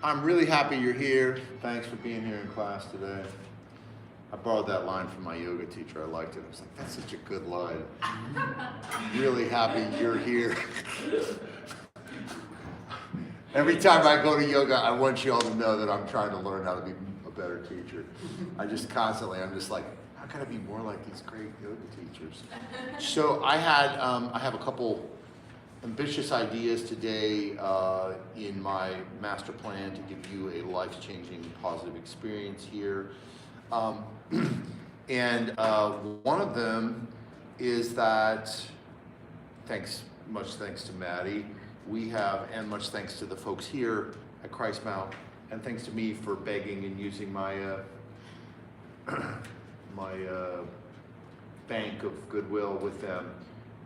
I'm really happy you're here. Thanks for being here in class today. I borrowed that line from my yoga teacher. I liked it. I was like, that's such a good line. Really happy you're here. Every time I go to yoga, I want you all to know that I'm trying to learn how to be a better teacher. I'm just like, how can I be more like these great yoga teachers? So I have a couple ambitious ideas today in my master plan to give you a life-changing positive experience here. And one of them is that, much thanks to Maddie, and much thanks to the folks here at Christmount, and thanks to me for begging and using my bank of goodwill with them,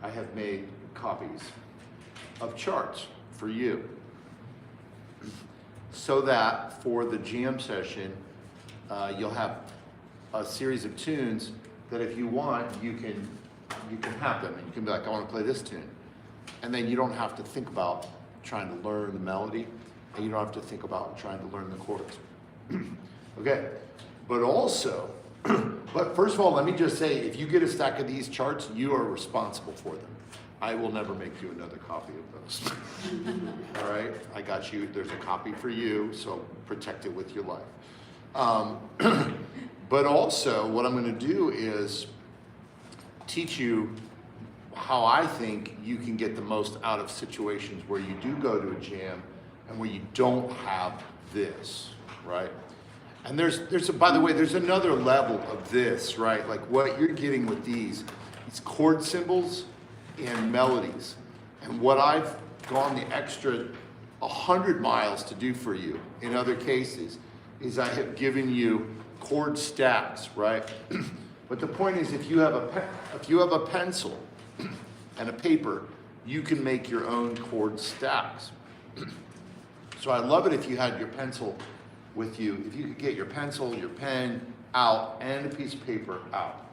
I have made copies of charts for you, so that for the jam session, you'll have a series of tunes that if you want, you can have them, and you can be like, I want to play this tune. And then you don't have to think about trying to learn the melody, and you don't have to think about trying to learn the chords. Okay, but first of all, let me just say, if you get a stack of these charts, you are responsible for them. I will never make you another copy of those. All right, I got you. There's a copy for you, so protect it with your life. But also, what I'm going to do is teach you how I think you can get the most out of situations where you do go to a jam and where you don't have this, right? And by the way, there's another level of this, right? Like what you're getting with these chord symbols and melodies. And what I've gone the extra 100 miles to do for you in other cases is I have given you chord stacks, right? But the point is, if you have a pencil and a paper, you can make your own chord stacks. So I love it if you had your pencil with you. If you could get your pencil, your pen out, and a piece of paper out.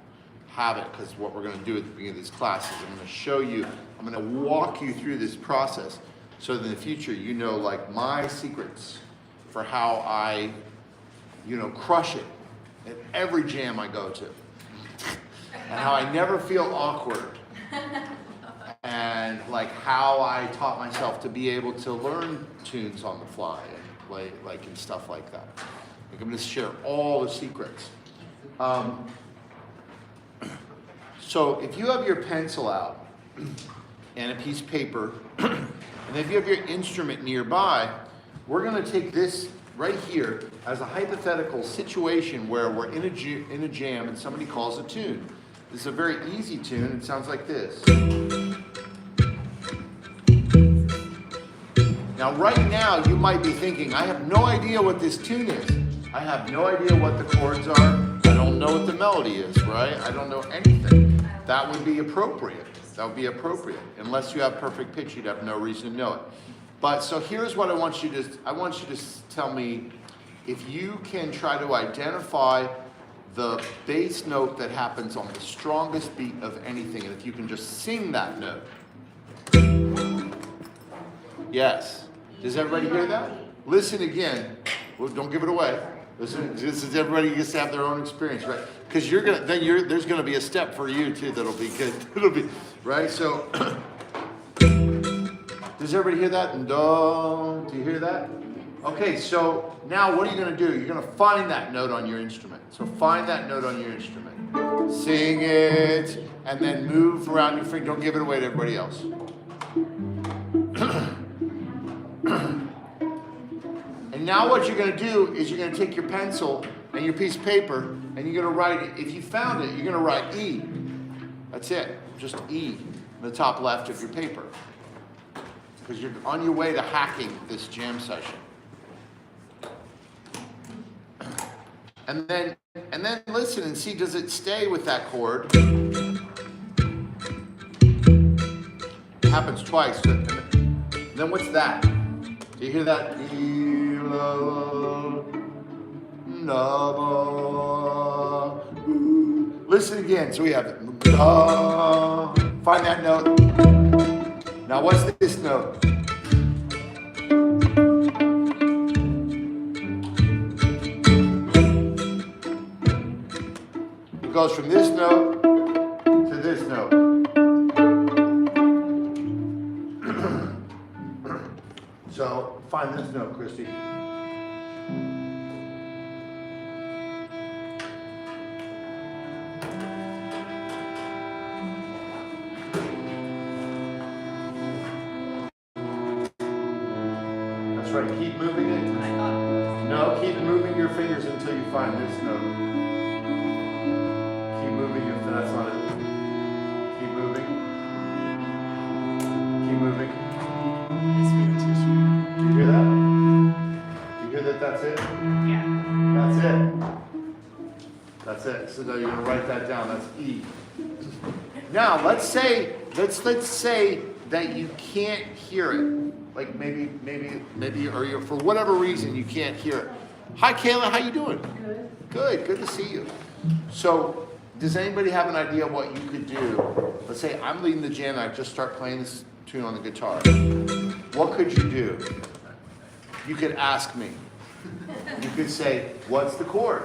Have it, because what we're going to do at the beginning of this class is I'm going to show you, I'm going to walk you through this process so that in the future you know like my secrets for how I, crush it at every jam I go to. And how I never feel awkward. And like how I taught myself to be able to learn tunes on the fly and play and stuff like that. Like I'm going to share all the secrets. So if you have your pencil out and a piece of paper, and if you have your instrument nearby, we're going to take this right here as a hypothetical situation where we're in a jam and somebody calls a tune. This is a very easy tune. It sounds like this. Now, right now, you might be thinking, I have no idea what this tune is. I have no idea what the chords are. I don't know what the melody is, right? I don't know anything. That would be appropriate. That would be appropriate. Unless you have perfect pitch, you'd have no reason to know it. But so here's what I want you to tell me if you can try to identify the bass note that happens on the strongest beat of anything, and if you can just sing that note. Yes. Does everybody hear that? Listen again. Well, don't give it away. Listen, this is everybody gets to have their own experience, right? Because there's gonna be a step for you too that'll be good. It'll be right. So does everybody hear that? And do you hear that? Okay, so now what are you going to do? You're going to find that note on your instrument. So find that note on your instrument. Sing it, and then move around your finger. Don't give it away to everybody else. And now what you're going to do is you're going to take your pencil and your piece of paper, and you're going to write it. If you found it, you're going to write E. That's it. Just E in the top left of your paper. Because you're on your way to hacking this jam session. And then listen and see, does it stay with that chord? It happens twice. Then what's that? Do you hear that? Listen again. So we have find that note. Now what's this note? goes from this note to this note. So find this note, Christy. That's right, keep moving it. No, keep moving your fingers until you find this note. Keep moving your, that's not it. Keep moving. Keep moving. Do you hear that? Do you hear that that's it? Yeah. That's it. That's it. So now you're going to write that down. That's E. Now, let's say that you can't hear it. Like maybe, or you're, for whatever reason, you can't hear it. Hi, Kayla. How you doing? Good. Good. Good to see you. So, does anybody have an idea what you could do? Let's say I'm leading the jam and I just start playing this tune on the guitar. What could you do? You could ask me. You could say, what's the chord?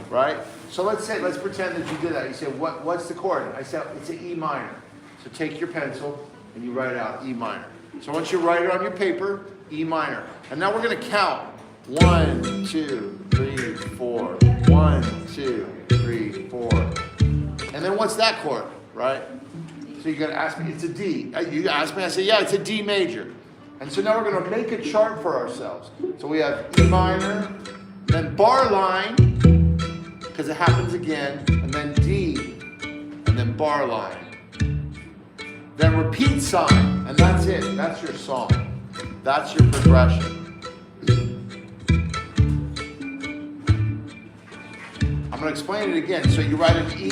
Right? So let's pretend that you did that. You say, what's the chord? I said, it's an E minor. So take your pencil and you write out E minor. So once you write it on your paper, E minor. And now we're going to count. 1, 2, 3, 4. 1, 2, 3, 4. And then what's that chord? Right? So you're going to ask me, it's a D. You ask me, I say, yeah, it's a D major. And so now we're going to make a chart for ourselves. So we have E minor, then bar line, because it happens again, and then D, and then bar line. Then repeat sign, and that's it. That's your song. That's your progression. I'm going to explain it again. So you write an E,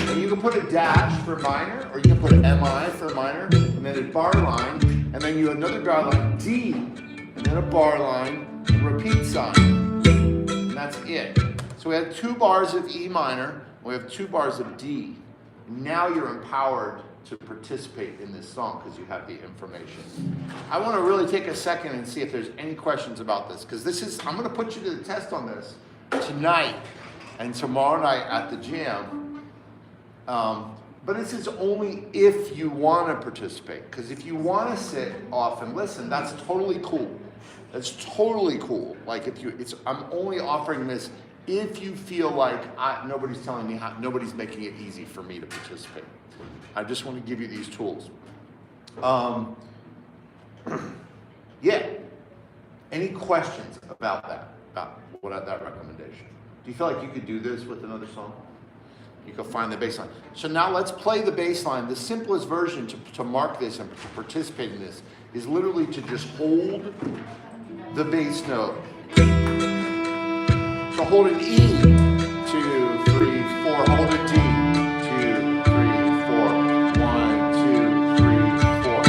and you can put a dash for minor, or you can put an MI for minor, and then a bar line, and then you another bar line, D, and then a bar line, and repeat sign. And that's it. So we have 2 bars of E minor, we have 2 bars of D. Now you're empowered to participate in this song because you have the information. I want to really take a second and see if there's any questions about this, because I'm going to put you to the test on this tonight and tomorrow night at the jam. But this is only if you want to participate, because if you want to sit off and listen, that's totally cool. That's totally cool. Like I'm only offering this if you feel like nobody's telling me nobody's making it easy for me to participate. I just want to give you these tools. Yeah. Any questions about that? About that recommendation? Do you feel like you could do this with another song? You can find the bass line. So now let's play the bass line. The simplest version to mark this and to participate in this is literally to just hold the bass note. So hold an E, 2, 3, 4, hold a D, 2, 3, 4, 1, 2, 3, 4.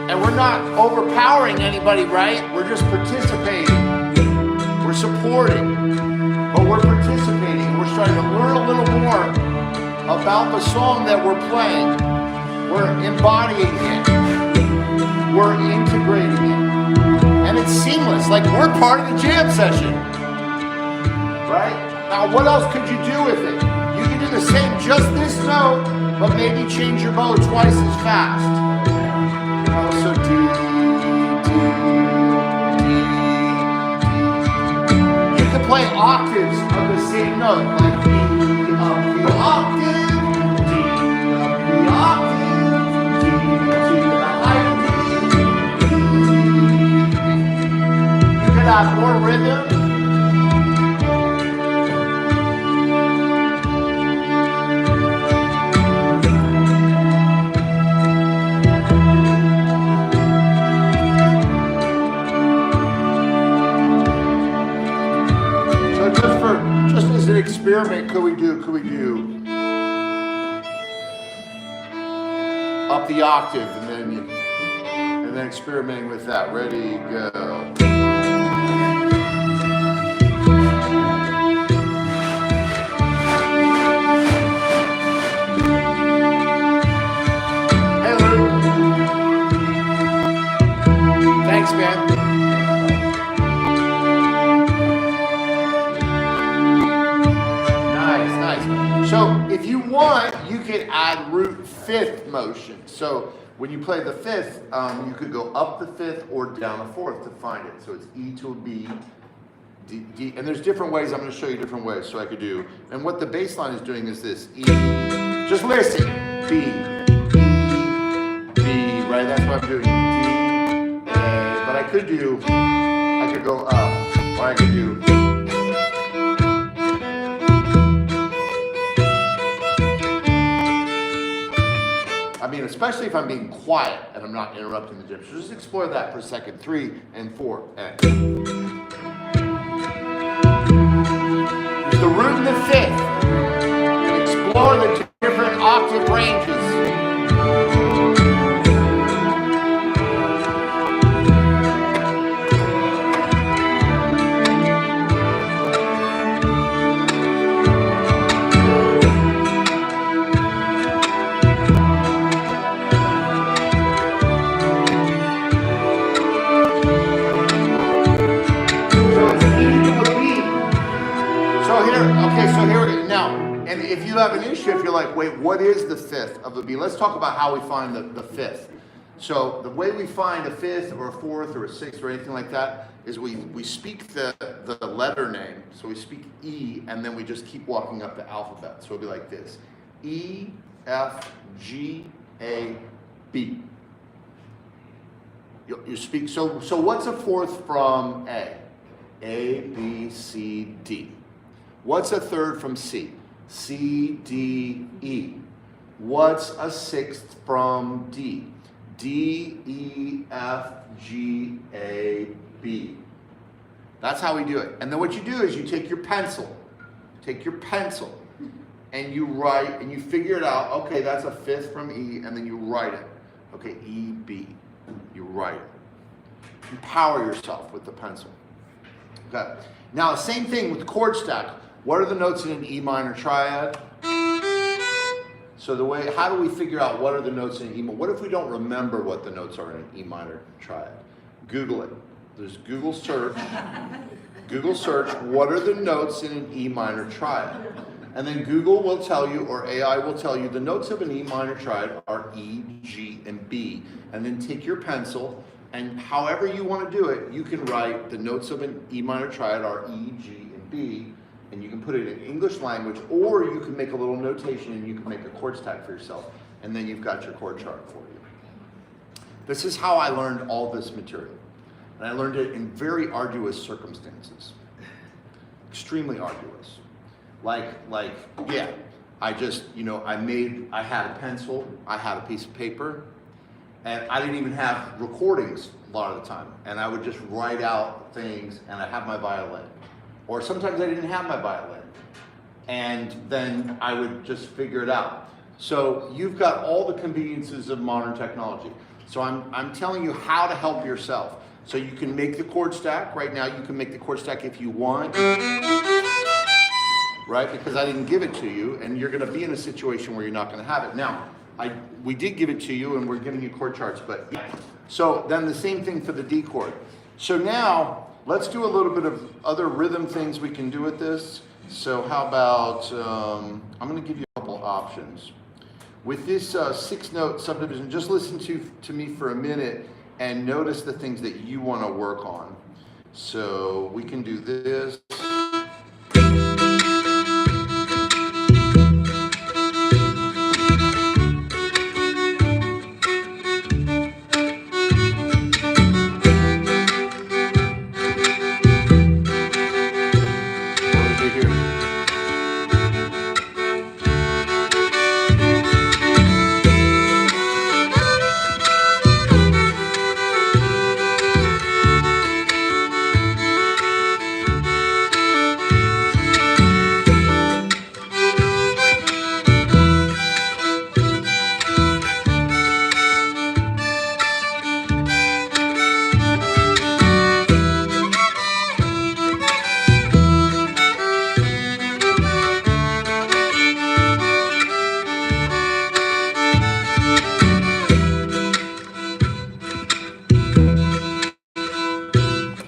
And we're not overpowering anybody, right? We're just participating. We're supporting, but we're participating. We're starting to learn a little more about the song that we're playing. We're embodying it. We're integrating it. And it's seamless, like we're part of the jam session. Right? Now what else could you do with it? You can do the same, just this note, but maybe change your bow twice as fast. You know, so D, D, D, D. You can play octaves of the same note, like D up the octave, D up the octave, D to the high D. You could have more rhythm. Just as an experiment, could we do up the octave and then experimenting with that. Ready, go. Hey Lou. Thanks, man. want, you can add root fifth motion. So when you play the fifth, you could go up the fifth or down the fourth to find it. So it's E to a B, D, D, and there's different ways. I'm going to show you different ways. So I could do, and what the bass line is doing is this: E, just listen, B, E, B, right? That's what I'm doing. D, A. But I could do, I could go up, or I could do. I mean, especially if I'm being quiet and I'm not interrupting the gym. So just explore that for a second. 3 and 4. And. There's the root and the fifth. You can explore the different octave ranges. If you have an issue, if you're like, wait, what is the fifth of a B? Let's talk about how we find the fifth. So the way we find a fifth or a fourth or a sixth or anything like that is we speak the letter name. So we speak E, and then we just keep walking up the alphabet. So it'll be like this: E, F, G, A, B. You speak, so what's a fourth from A? A, B, C, D. What's a third from C? C, D, E. What's a sixth from D? D, E, F, G, A, B. That's how we do it. And then what you do is you take your pencil, and you write, and you figure it out. Okay, that's a fifth from E, and then you write it. Okay, E, B. You write it. Empower yourself with the pencil. Okay. Now, the same thing with the chord stack. What are the notes in an E minor triad? So how do we figure out what are the notes in an E minor? What if we don't remember what the notes are in an E minor triad? Google it. There's Google search. Google search, what are the notes in an E minor triad? And then Google will tell you, or AI will tell you, the notes of an E minor triad are E, G, and B. And then take your pencil, and however you want to do it, you can write the notes of an E minor triad are E, G, and B. And you can put it in English language, or you can make a little notation and you can make a chord stack for yourself, and then you've got your chord chart for you. This is how I learned all this material. And I learned it in very arduous circumstances. Extremely arduous. Yeah, I just, I had a pencil, I had a piece of paper, and I didn't even have recordings a lot of the time. And I would just write out things, and I have my violin. Or sometimes I didn't have my violin, and then I would just figure it out. So you've got all the conveniences of modern technology. So I'm telling you how to help yourself. So you can make the chord stack. Right now you can make the chord stack if you want, right? Because I didn't give it to you, and you're gonna be in a situation where you're not gonna have it. Now, we did give it to you, and we're giving you chord charts, but so then the same thing for the D chord. So now, let's do a little bit of other rhythm things we can do with this. So how about, I'm going to give you a couple options. With this 6-note subdivision, just listen to me for a minute and notice the things that you want to work on. So we can do this.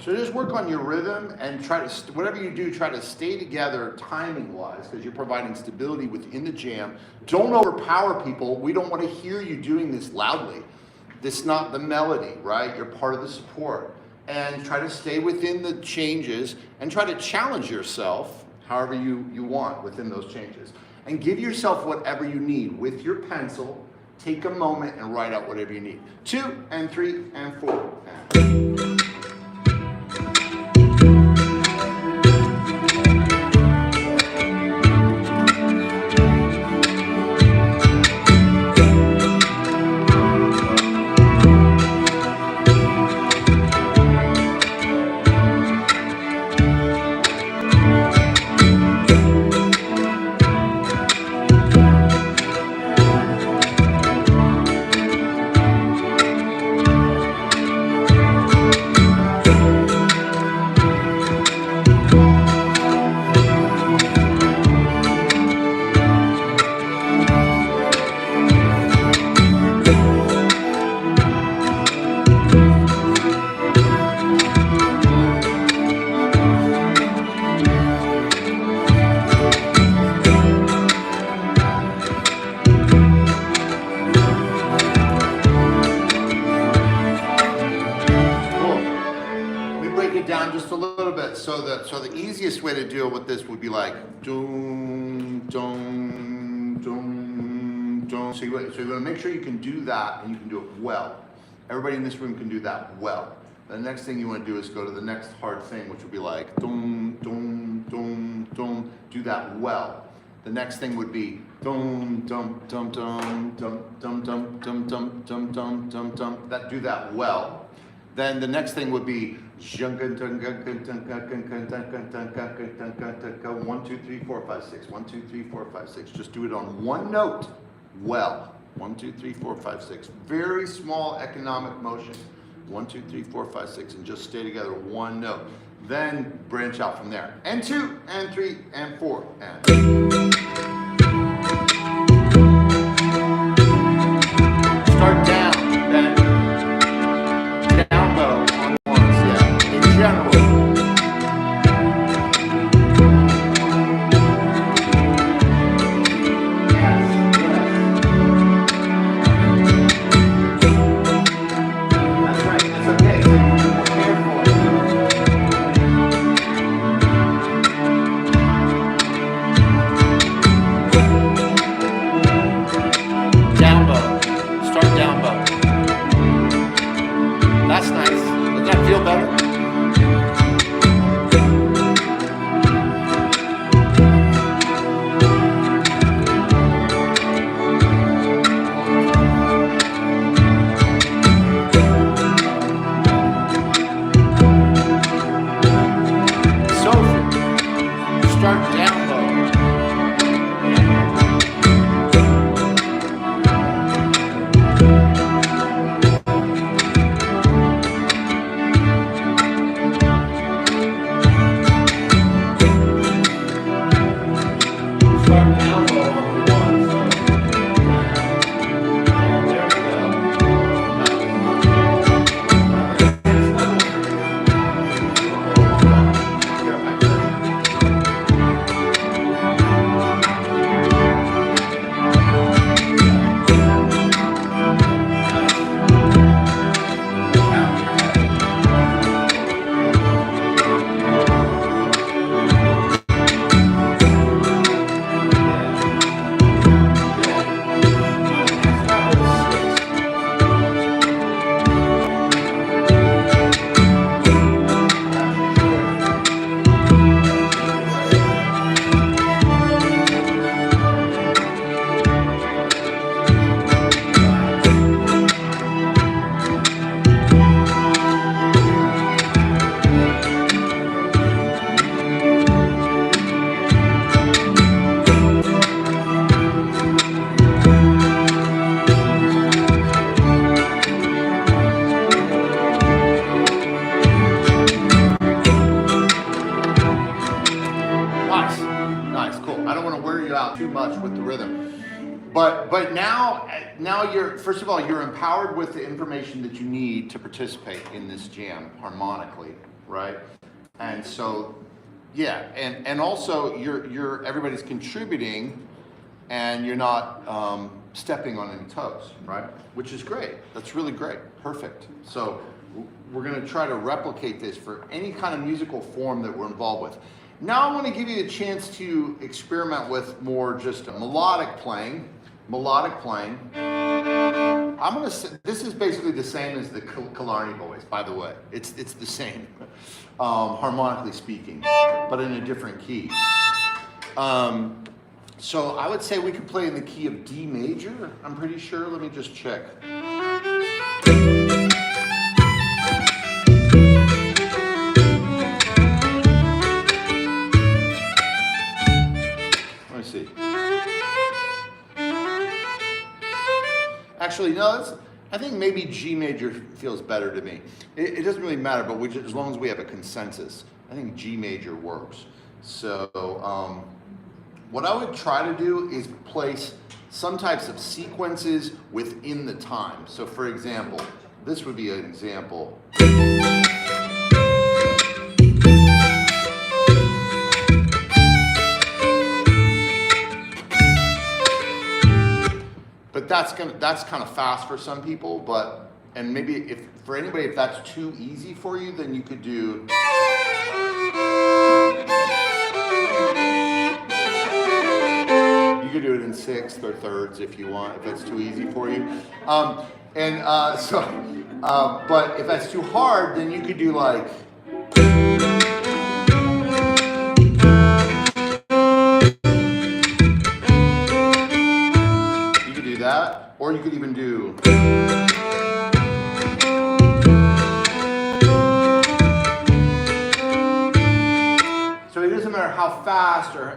So just work on your rhythm and try to, whatever you do, try to stay together timing-wise because you're providing stability within the jam. Don't overpower people. We don't want to hear you doing this loudly. This is not the melody, right? You're part of the support. And try to stay within the changes and try to challenge yourself however you want within those changes. And give yourself whatever you need with your pencil. Take a moment and write out whatever you need. 2 and 3 and 4. Down just a little bit. So the easiest way to deal with this would be like doom, doom, doom, doom. So you want to make sure you can do that and you can do it well. Everybody in this room can do that well. The next thing you want to do is go to the next hard thing, which would be like doom, doom, doom, doom. Do that well. The next thing would be dum dum dum dum dum dum dum dum dum dum dum dum dum. That do that well. Then the next thing would be 1, 2, 3, 4, 5, 6. 1, 2, 3, 4, 5, 6. Just do it on one note. Well. 1, 2, 3, 4, 5, 6. Very small economic motion. 1, 2, 3, 4, 5, 6, and just stay together one note. Then branch out from there. And 2, and 3, and 4, and. Start down, then down low on ones, yeah. In general. But now you're, first of all, you're empowered with the information that you need to participate in this jam harmonically. right? And so, yeah, and also everybody's contributing, and you're not stepping on any toes, right? Which is great. That's really great. Perfect. So we're going to try to replicate this for any kind of musical form that we're involved with. Now I want to give you a chance to experiment with more just melodic playing. Melodic playing. I'm going to say, this is basically the same as the Killarney Boys, by the way. It's the same, harmonically speaking, but in a different key. So I would say we could play in the key of D major, I'm pretty sure. Let me just check. Let me see. Actually, no, I think maybe G major feels better to me. It doesn't really matter, but as long as we have a consensus, I think G major works. So what I would try to do is place some types of sequences within the time. So for example, this would be an example. But that's kind of fast for some people, and maybe for anybody, if that's too easy for you, then you could do. You could do it in sixths or thirds if you want, if that's too easy for you. But if that's too hard, then you could do like. You could do that, or you could even do. So it doesn't matter how fast or,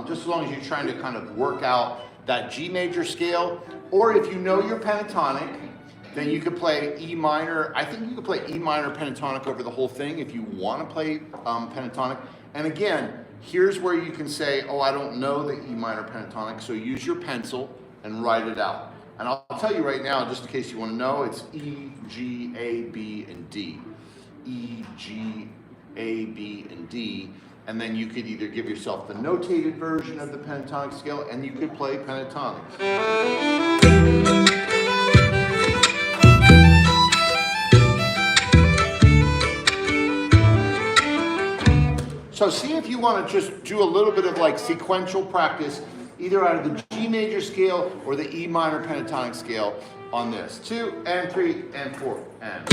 just as long as you're trying to kind of work out that G major scale, or if you know your pentatonic, then you could play E minor. I think you could play E minor pentatonic over the whole thing if you want to play pentatonic. And again, here's where you can say, oh, I don't know the E minor pentatonic, so use your pencil and write it out. And I'll tell you right now, just in case you want to know, it's E, G, A, B, and D. E, G, A, B, and D. And then you could either give yourself the notated version of the pentatonic scale, and you could play pentatonic. So see if you want to just do a little bit of like sequential practice, either out of the G major scale or the E minor pentatonic scale on this. 2 and 3 and 4 and.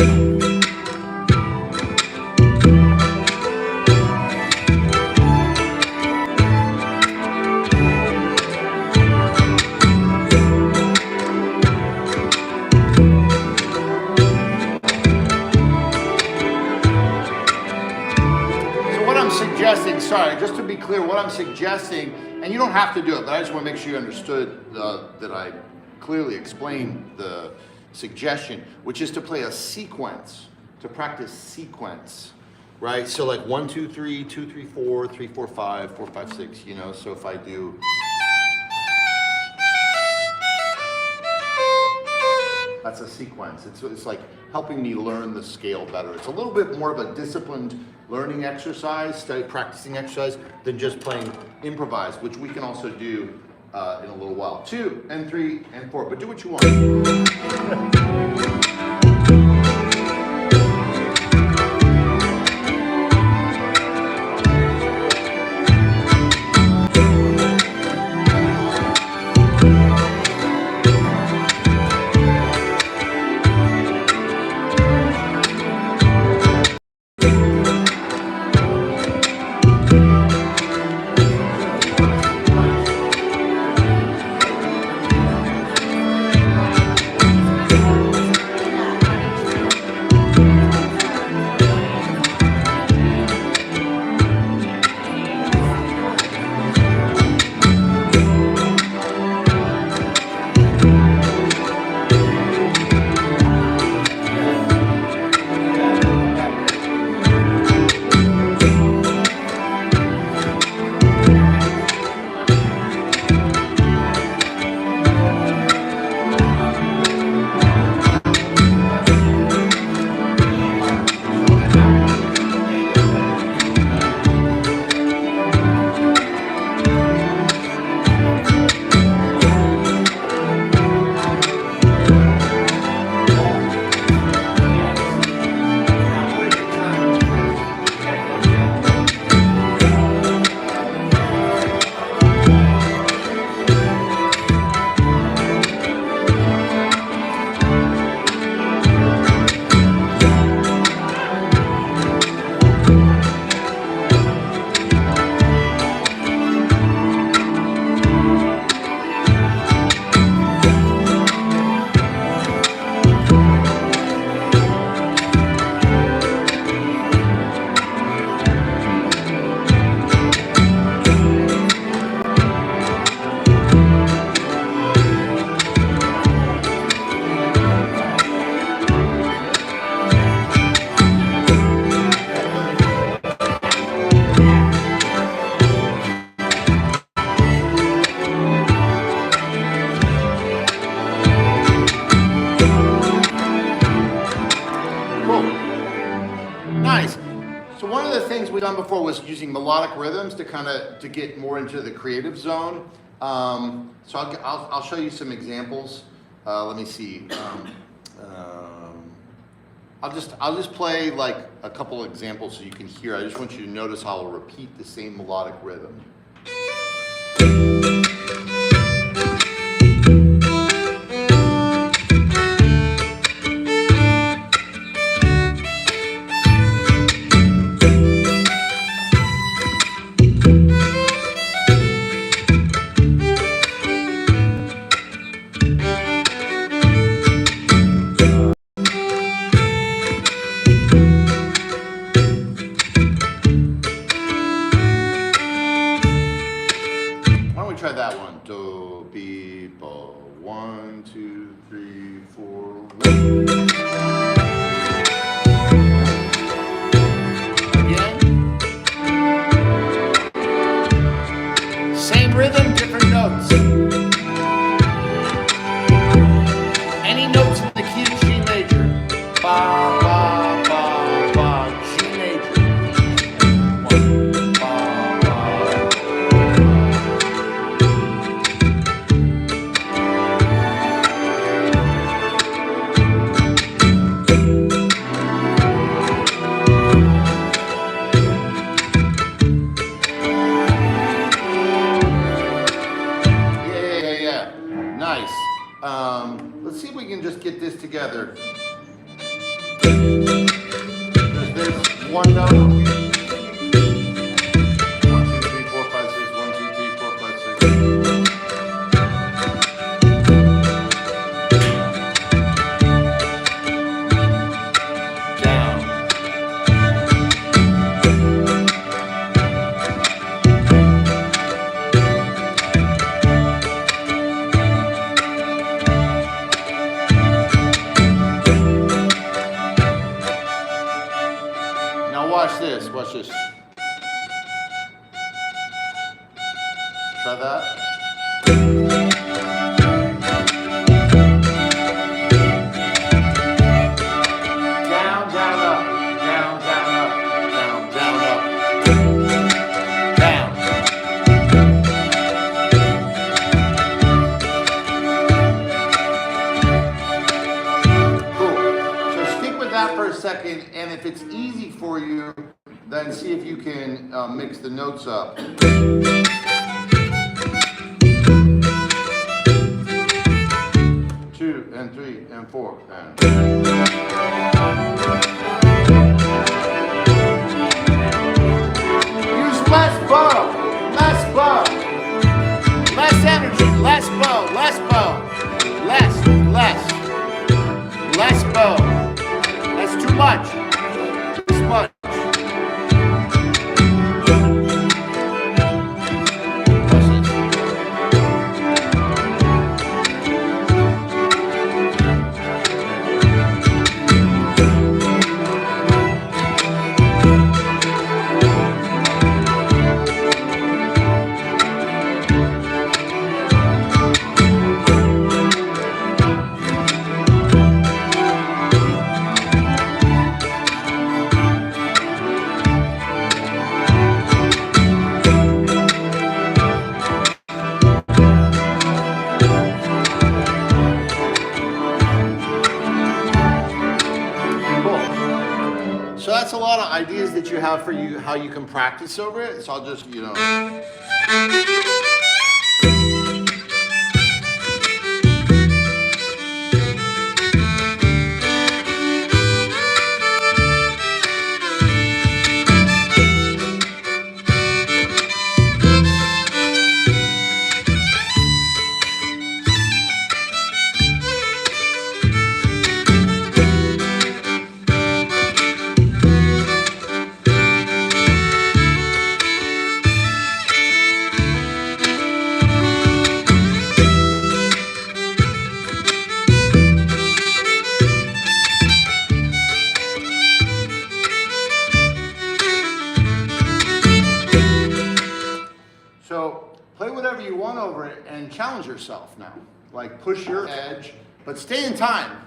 Sorry, just to be clear, what I'm suggesting, and you don't have to do it, but I just want to make sure you understood that I clearly explained the suggestion, which is to play a sequence, to practice sequence, right? So like 1, 2, 3, 2, 3, 4, 3, 4, 5, 4, 5, 6, so if I do. That's a sequence. It's like helping me learn the scale better. It's a little bit more of a disciplined learning exercise, practicing exercise, than just playing improvised, which we can also do in a little while. 2 and 3 and 4, but do what you want. So one of the things we've done before was using melodic rhythms to to get more into the creative zone. So I'll show you some examples. Let me see. I'll just play like a couple examples so you can hear. I just want you to notice how I'll repeat the same melodic rhythm. Try that one. Do, be, bo. 1, 2, 3, 4. Again. Same rhythm, different notes. Any notes in the key of G major. Ba, ba, ba, ba, G major. Let's see if we can just get this together. There's one note. 1, 2, 3, 4, 5, 6. 1, 2, 3, 4, 5, 6. Down. Watch this, watch this. Try that. Down, down, up. Down, down, up. Down, down, up. Down. Cool. So stick with that for a second, and if it's easy for you, then see if you can mix the notes up. 2 and 3 and 4 and. Use less bow, less bow, less energy, less bow, less bow, less bow. That's too much. Too much. So that's a lot of ideas that you have for how you can practice over it. So I'll just, play whatever you want over it and challenge yourself now. Like push your edge, but stay in time.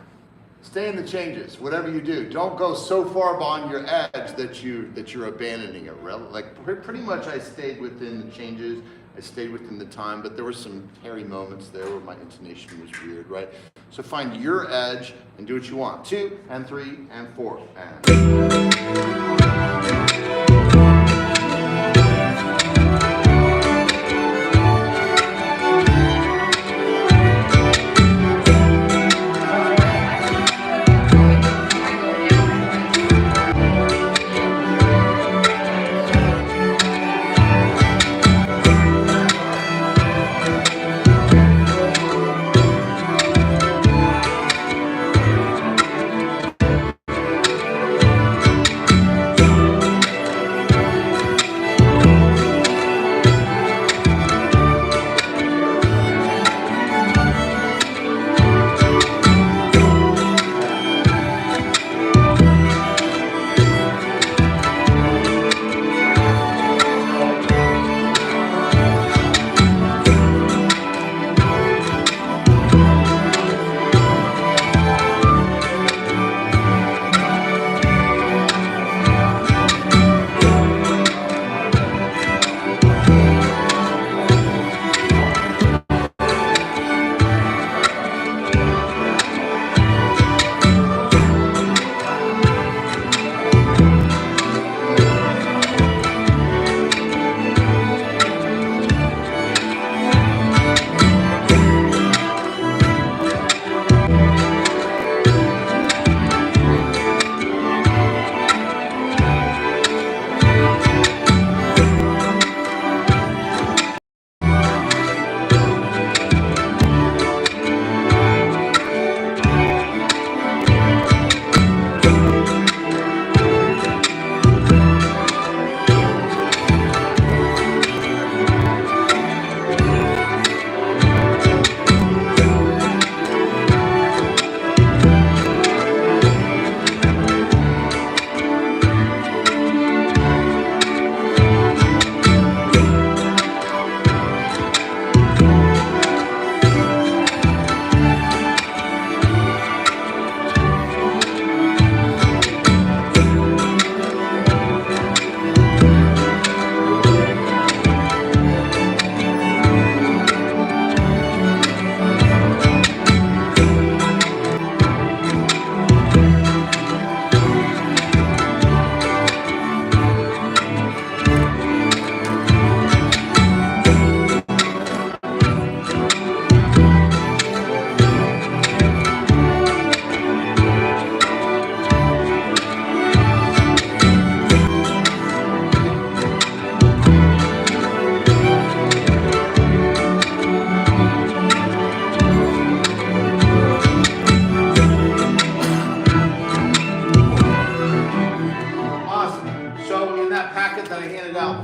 Stay in the changes, whatever you do. Don't go so far beyond your edge that you're abandoning it. Like pretty much I stayed within the changes, I stayed within the time, but there were some hairy moments there where my intonation was weird, right? So find your edge and do what you want. 2 and 3 and 4 and.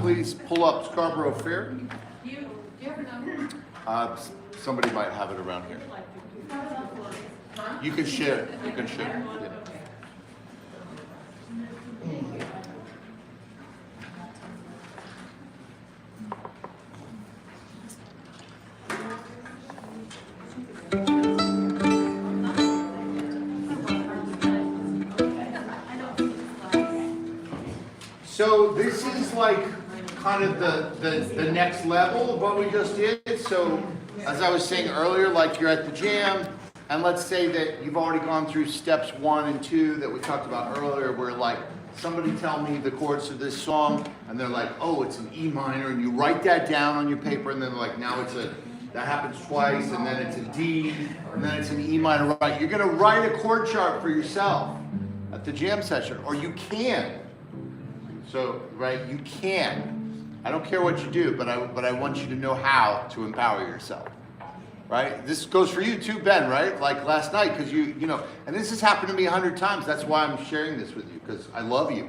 Please pull up Scarborough Fair. Do you have a number? Somebody might have it around here. You can share it. You can share it. Yeah. So this is like kind of the next level of what we just did. So as I was saying earlier, like you're at the jam, and let's say that you've already gone through steps 1 and 2 that we talked about earlier, where like somebody tell me the chords of this song, and they're like, oh, it's an E minor, and you write that down on your paper, and then like now it's that happens twice, and then it's a D, and then it's an E minor, right? You're gonna write a chord chart for yourself at the jam session, or you can. So, right, you can. I don't care what you do, but I want you to know how to empower yourself, right? This goes for you too, Ben, right? Like last night, because you know, and this has happened to me 100 times. That's why I'm sharing this with you, because I love you,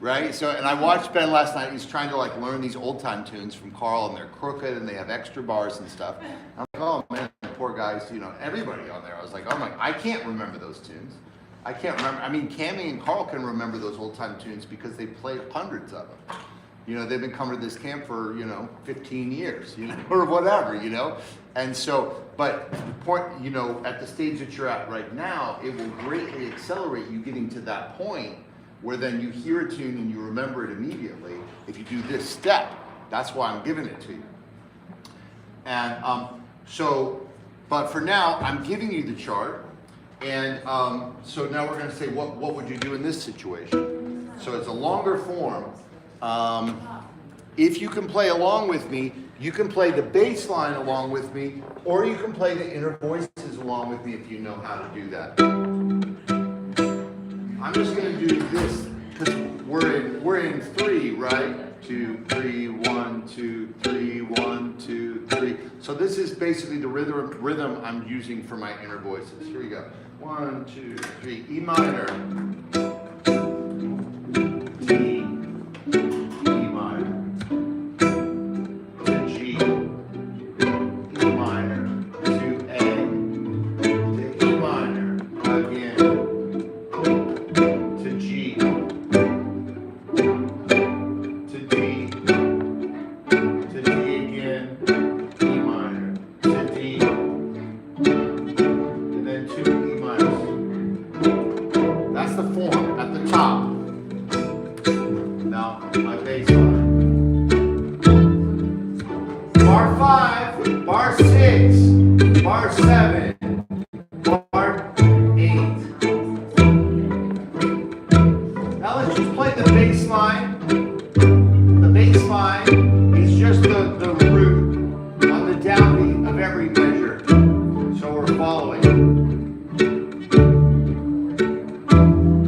right? So, and I watched Ben last night. He's trying to like learn these old time tunes from Carl, and they're crooked, and they have extra bars and stuff. I'm like, oh man, poor guys, you know, everybody on there. I was like, oh my, I can't remember those tunes. I can't remember. I mean, Cammie and Carl can remember those old time tunes because they played hundreds of them, You know, they've been coming to this camp for, 15 years, or whatever, And so, but the point, at the stage that you're at right now, it will greatly accelerate you getting to that point where then you hear a tune and you remember it immediately. If you do this step, that's why I'm giving it to you. And but for now, I'm giving you the chart. And so now we're going to say, what would you do in this situation? So it's a longer form. If you can play along with me, you can play the bass line along with me, or you can play the inner voices along with me if you know how to do that. I'm just going to do this because we're in 3, right? 2, 3, 1, 2, 3, 1, 2, 3. So this is basically the rhythm I'm using for my inner voices. Here we go. 1, 2, 3. E minor. D. E minor. To G. E minor. To A. To E minor. Again. To G. To D. To D again. E minor. To D. And then 2 E minors. That's the form at the top. Now, my bass line. Bar 5, bar 6, bar 7, bar 8. Now let's just play the bass line. The bass line is just the root on the downbeat of every measure. So we're following.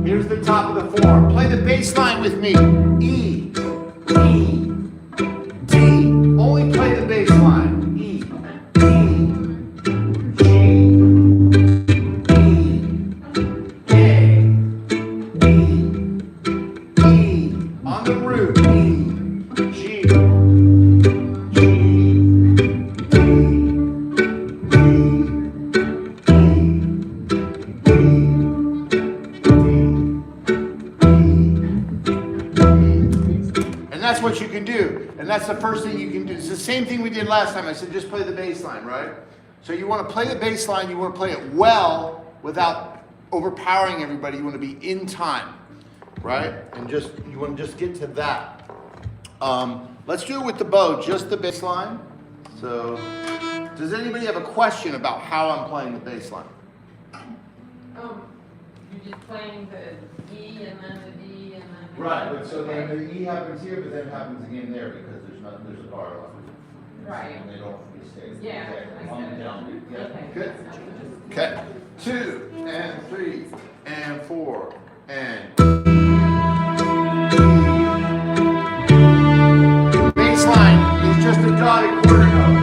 Here's the top of the form. Play the bass line with me. E, E, D. Only play the bass line. E, E, G, E, A, E. On the root. E, G, G, And that's what you can do. And that's the first thing you can do. It's the same thing we did last time. I said just play the bass line, right? So you want to play the bass line. You want to play it well without overpowering everybody. You want to be in time, right? And you want to just get to that. Let's do it with the bow, just the bass line. So does anybody have a question about how I'm playing the bass line? You're just playing the E and then the D and then the Right, but so then the E happens here, but then it happens again there because there's a bar line. Right. And they don't stay. Yeah, Exactly. I On get the it. down. Yeah. Okay. Good. Okay. 2 and 3 and 4 and. Bass line is just a dotted quarter note.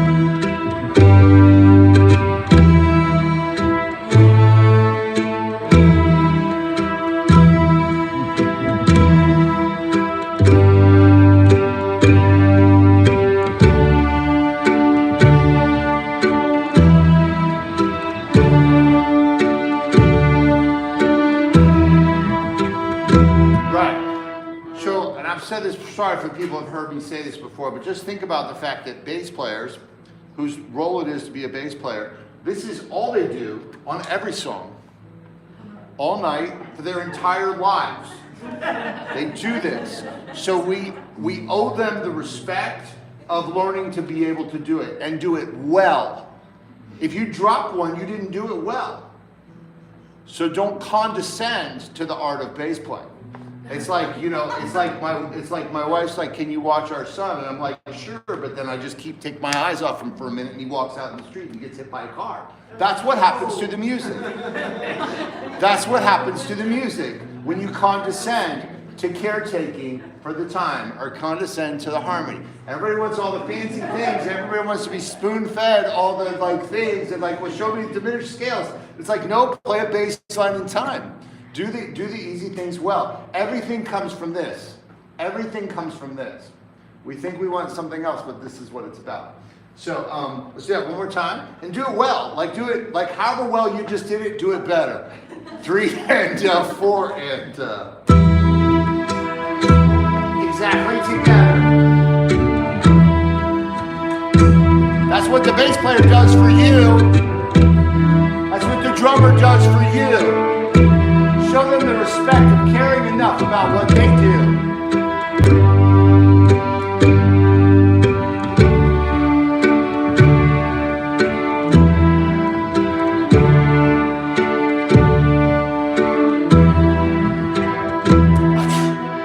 I've said this, sorry for people who have heard me say this before, but just think about the fact that bass players, whose role it is to be a bass player, this is all they do on every song, all night, for their entire lives. They do this. So we owe them the respect of learning to be able to do it, and do it well. If you drop one, you didn't do it well. So don't condescend to the art of bass playing. It's like, it's like my wife's like, can you watch our son? And I'm like, sure, but then I just take my eyes off him for a minute and he walks out in the street and he gets hit by a car. That's what happens to the music. That's what happens to the music when you condescend to caretaking for the time or condescend to the harmony. Everybody wants all the fancy things. Everybody wants to be spoon-fed all the things and well, show me diminished scales. It's like, no, play a bass line in time. Do the easy things well. Everything comes from this. Everything comes from this. We think we want something else, but this is what it's about. So let's do that one more time and do it well. Do it however well you just did it. Do it better. 3 and 4 and exactly together. what the bass player does for you. That's what the drummer does for you. Show them the respect of caring enough about what they do.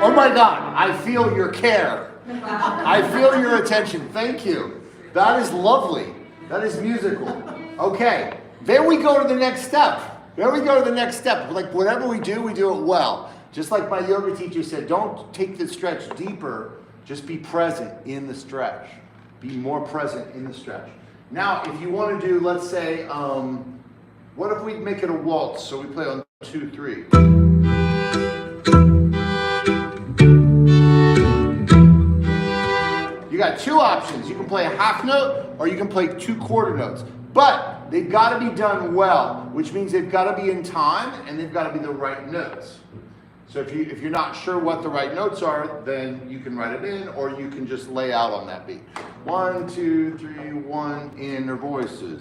Oh my God, I feel your care. I feel your attention. Thank you. That is lovely. That is musical. Okay, then we go to the next step. There we go to the next step. Like whatever we do it well. Just like my yoga teacher said, don't take the stretch deeper, just be present in the stretch. Be more present in the stretch. Now, if you want to do, let's say, what if we make it a waltz? So we play on 2, 3. You got two options. You can play a half note or you can play 2 quarter notes. But they've got to be done well, which means they've got to be in time and they've got to be the right notes. So if you're not sure what the right notes are, then you can write it in or you can just lay out on that beat. 1, 2, 3, 1, inner voices.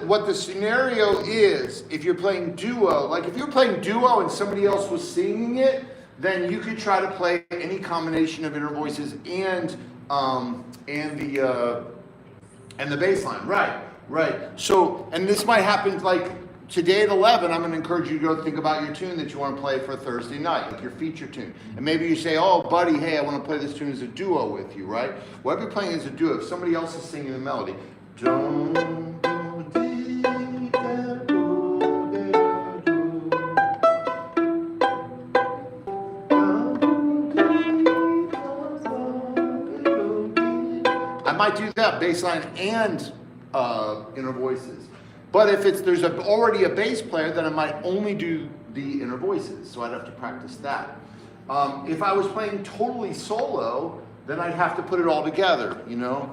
What the scenario is, if you're playing duo, like if you're playing duo and somebody else was singing it, then you could try to play any combination of inner voices and the bass line. Right. So, and this might happen like today at 11, I'm going to encourage you to go think about your tune that you want to play for Thursday night, like your feature tune. And maybe you say, oh, buddy, hey, I want to play this tune as a duo with you, right? Whatever you're playing as a duo, if somebody else is singing the melody, I might do that, bass line and inner voices. But if there's already a bass player, then I might only do the inner voices, so I'd have to practice that. If I was playing totally solo, then I'd have to put it all together, you know?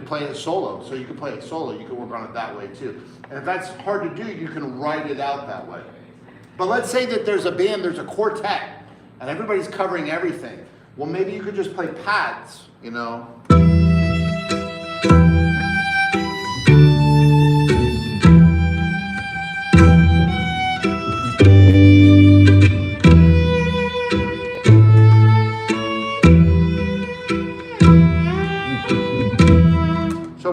Play it solo, so you can play it solo. You can work on it that way too. And if that's hard to do, you can write it out that way. But let's say that there's a band, there's a quartet, and everybody's covering everything. Well, maybe you could just play pads, you know.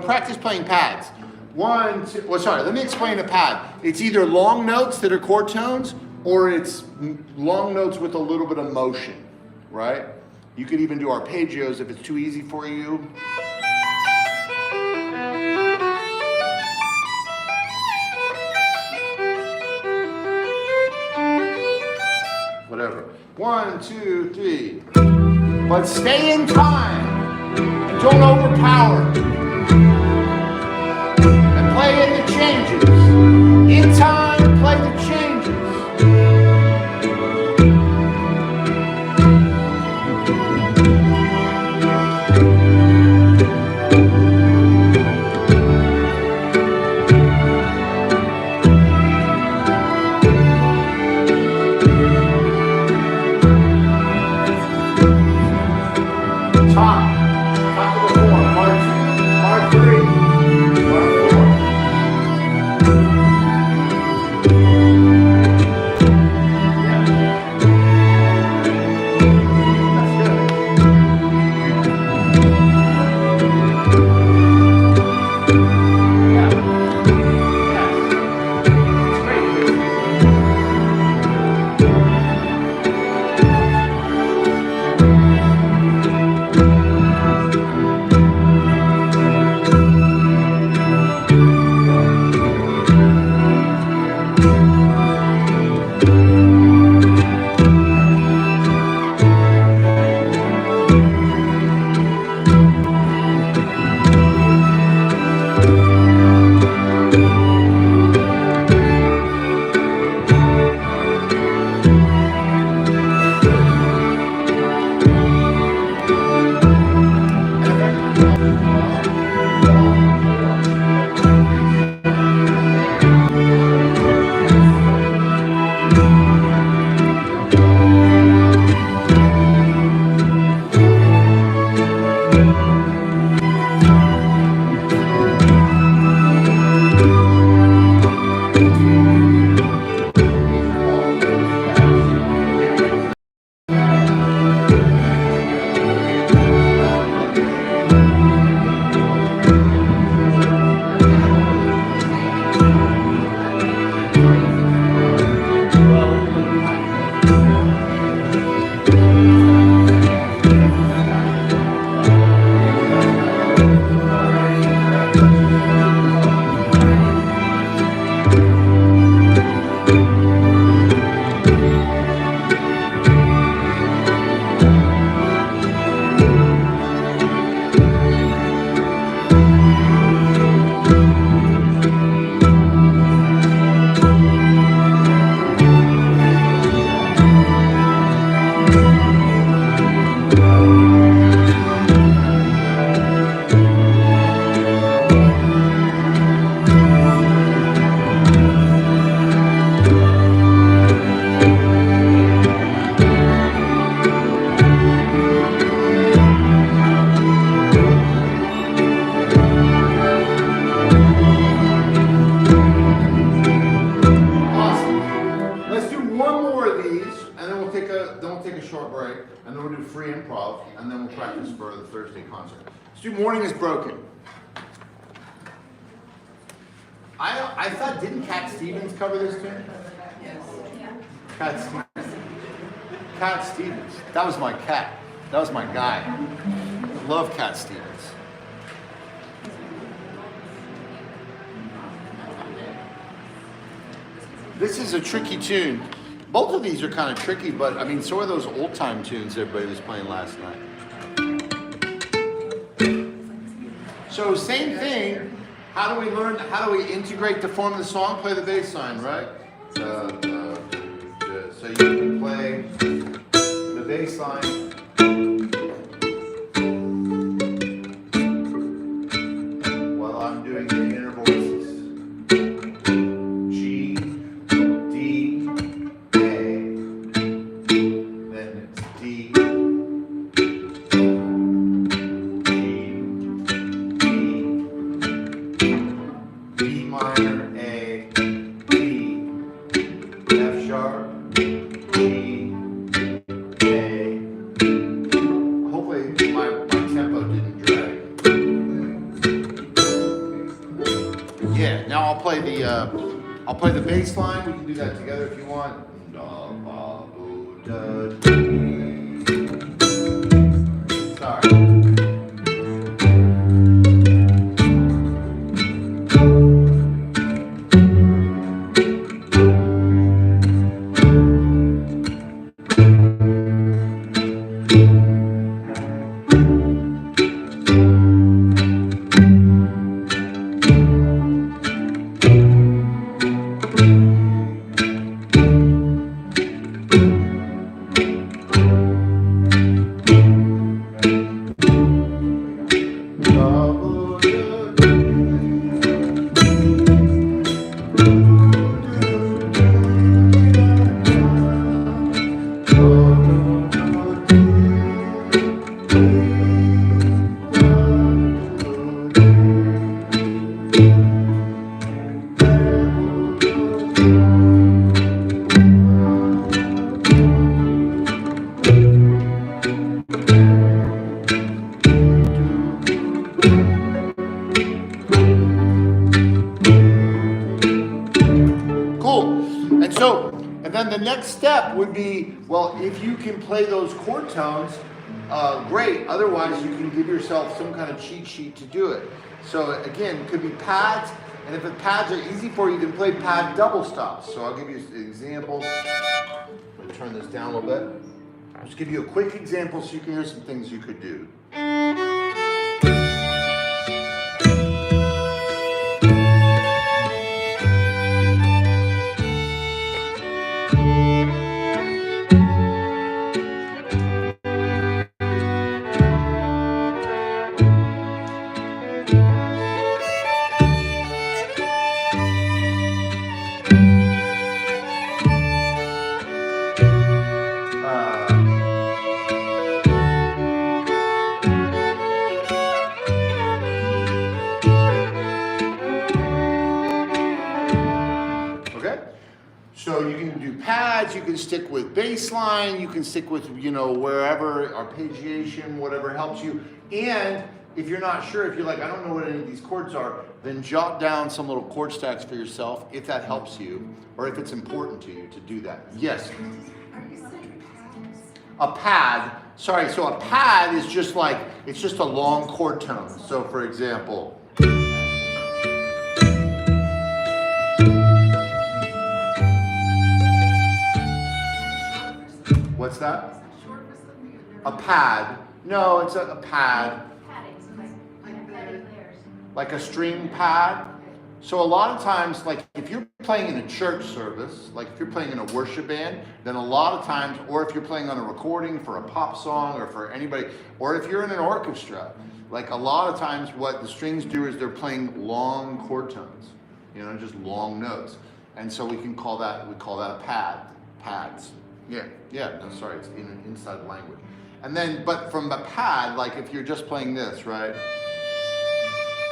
Practice playing pads. 1, 2, well, sorry, let me explain a pad. It's either long notes that are chord tones, or it's long notes with a little bit of motion, right? You could even do arpeggios if it's too easy for you. Whatever. 1, 2, 3. But stay in time. Don't overpower. Play in the changes. In time, play the changes. do free improv, and then we'll practice for the Thursday concert. Let's do Morning is Broken. I thought, didn't Cat Stevens cover this tune? Yes. Cat Stevens. Cat Stevens. That was my cat. That was my guy. I love Cat Stevens. This is a tricky tune. Both of these are kind of tricky, but I mean, so are those old time tunes everybody was playing last night. So same thing. How do we learn? How do we integrate to form the song? Play the bass line, right? So you can play the bass line. While I'm doing the inner voices. G, D, A. Then it's D. B minor, A, D, F sharp, G, A. Hopefully my tempo didn't drag. Yeah, now I'll play the bass line. We can do that together if you want. Da, ba, bo, da, dee. Sorry. The next step would be, well, if you can play those chord tones, great. Otherwise, you can give yourself some kind of cheat sheet to do it. So again, it could be pads, and if the pads are easy for you, you can play pad double stops. So I'll give you an example. I'm going to turn this down a little bit. I'll just give you a quick example so you can hear some things you could do. So you can do pads, you can stick with bass line, you can stick with, wherever, arpeggiation, whatever helps you. And if you're not sure, if you're like, I don't know what any of these chords are, then jot down some little chord stacks for yourself if that helps you, or if it's important to you to do that. Yes? A pad, sorry, so a pad is just like, it's just a long chord tone. So for example, what's that? A pad. No, it's a pad. Like a string pad. So a lot of times, like if you're playing in a church service, like if you're playing in a worship band, then a lot of times, or if you're playing on a recording for a pop song or for anybody, or if you're in an orchestra, like a lot of times what the strings do is they're playing long chord tones, just long notes. And so we call that a pad, pads. Yeah, no, sorry, it's inside language. And then, but from the pad, like if you're just playing this, right?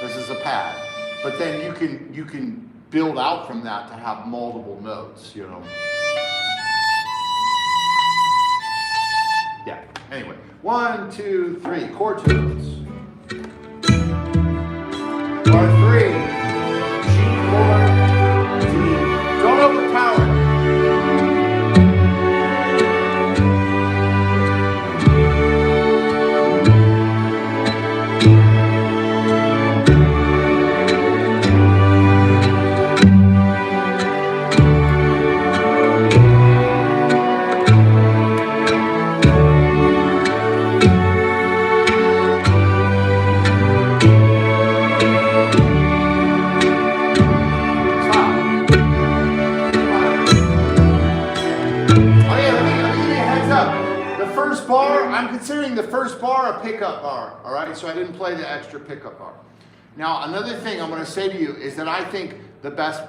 This is a pad. But then you can build out from that to have multiple notes, Yeah. Anyway, 1, 2, 3, chord tunes. Bar 3, G chord, D. Don't overpower it. I'm considering the first bar a pickup bar, all right? So I didn't play the extra pickup bar. Now, another thing I'm going to say to you is that I think the best,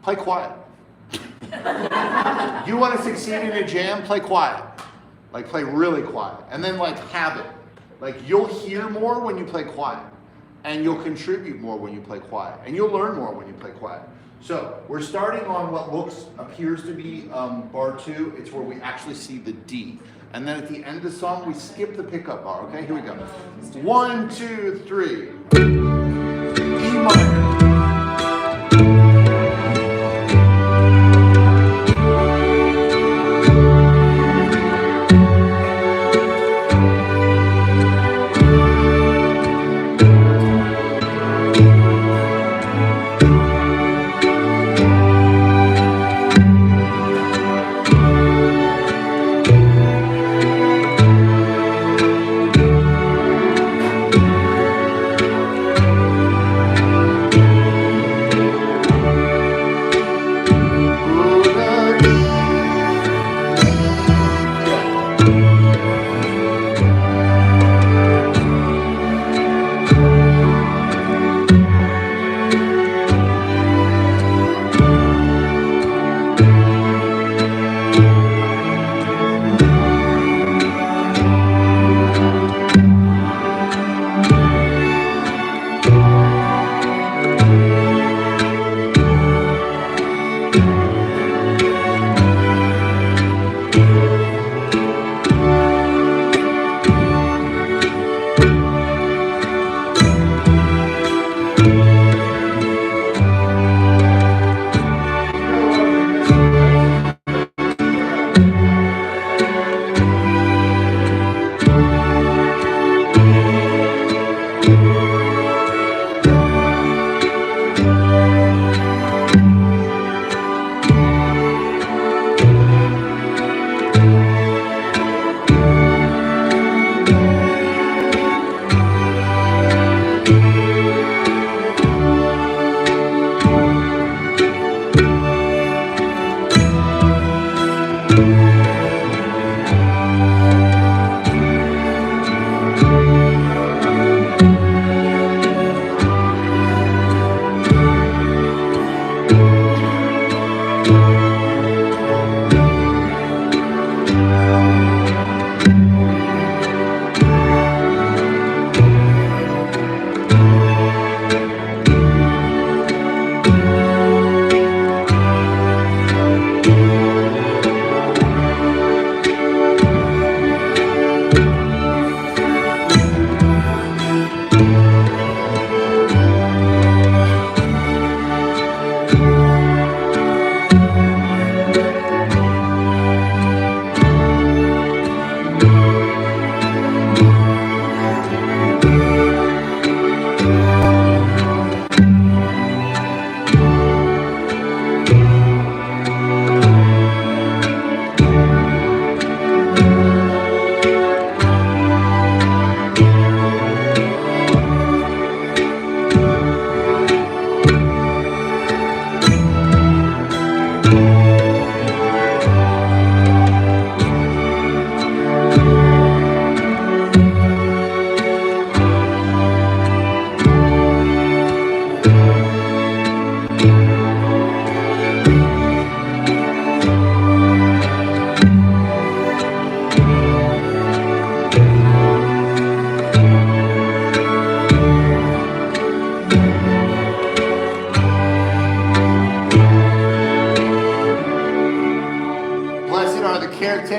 play quiet. You want to succeed in a jam, play quiet. Like, play really quiet. And then, like, have it. Like, you'll hear more when you play quiet. And you'll contribute more when you play quiet. And you'll learn more when you play quiet. So we're starting on what appears to be bar 2. It's where we actually see the D. And then at the end of the song, we skip the pickup bar, okay? Here we go. 1, 2, 3. E minor.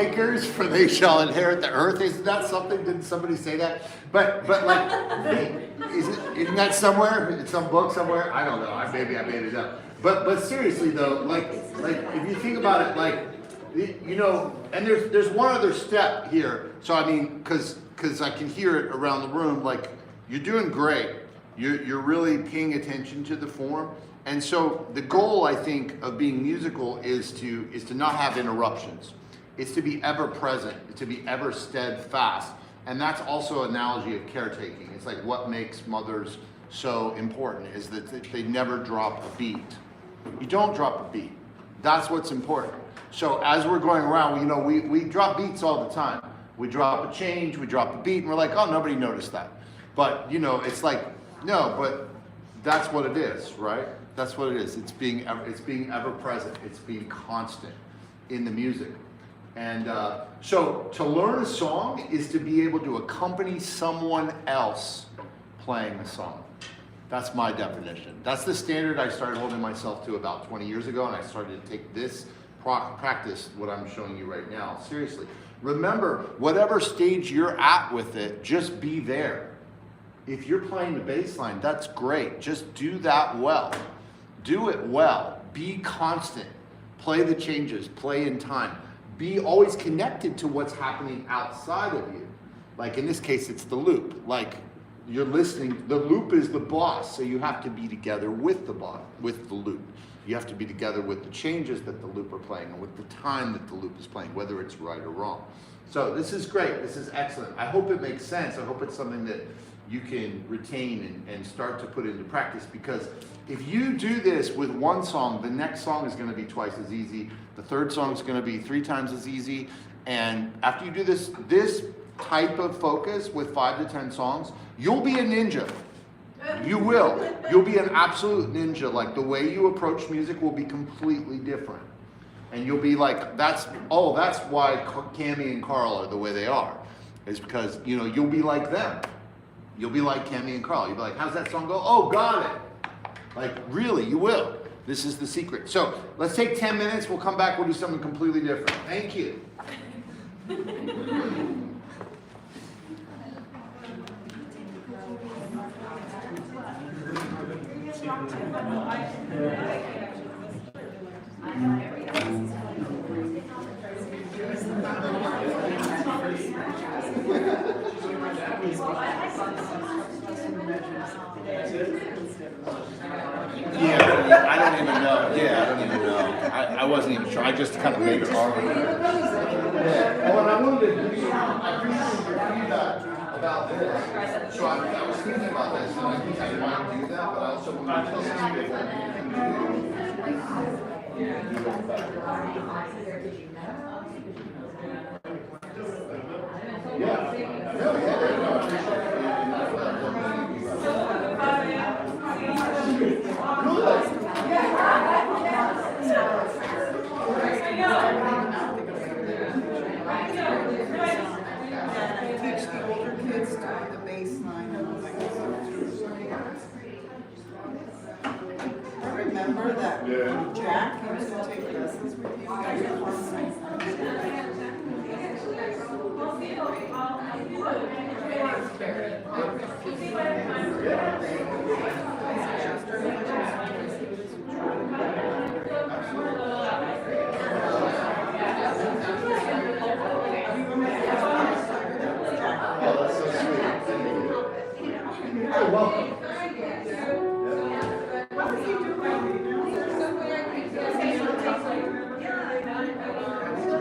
caretakers, for they shall inherit the earth. Isn't that something? Didn't somebody say that? But like, isn't that somewhere? In some book somewhere? I don't know. Maybe I made it up. But seriously though, like if you think about it, like, you know, and there's one other step here. So I mean, because I can hear it around the room, like, you're doing great. You're really paying attention to the form. And so the goal, I think, of being musical is to not have interruptions. It's to be ever present, to be ever steadfast. And that's also an analogy of caretaking. It's like what makes mothers so important is that they never drop a beat. You don't drop a beat. That's what's important. So as we're going around, you know, we drop beats all the time. We drop a change, we drop a beat, and we're like, oh, nobody noticed that. But, you know, it's like, no, but that's what it is, right? That's what it is. It's being ever present. It's being constant in the music. And so to learn a song is to be able to accompany someone else playing the song. That's my definition. That's the standard I started holding myself to about 20 years ago, and I started to take this practice, what I'm showing you right now, seriously. Remember, whatever stage you're at with it, just be there. If you're playing the bass line, that's great. Just do that well. Do it well. Be constant. Play the changes. Play in time. Be always connected to what's happening outside of you. Like in this case, it's the loop. Like you're listening. The loop is the boss, so you have to be together with the boss, with the loop. You have to be together with the changes that the loop are playing and with the time that the loop is playing, whether it's right or wrong. So this is great. This is excellent. I hope it makes sense. I hope it's something that you can retain and start to put into practice, because if you do this with one song, the next song is going to be twice as easy. The third song is going to be 3 times as easy. And after you do this type of focus with 5 to 10 songs, you'll be a ninja. You will. You'll be an absolute ninja. Like the way you approach music will be completely different. And you'll be like, that's why Cammie and Carl are the way they are. Is because, you know, you'll be like them. You'll be like Cammie and Carl. You'll be like, how's that song go? Oh, got it. Like, really, you will. This is the secret. So let's take 10 minutes. We'll come back. We'll do something completely different. Thank you. Yeah, I don't even know. Yeah, I don't even know. I wasn't even sure. I just kind of made it argument. Yeah. Well, I wanted to give you, I appreciate your feedback about this. So I was thinking about this, and I think I want to do that, but I also want to tell some people what you can do. Yeah. No, Teach the older kids the bass line. Remember that Jack used to take lessons with you guys at harmonic. You're welcome.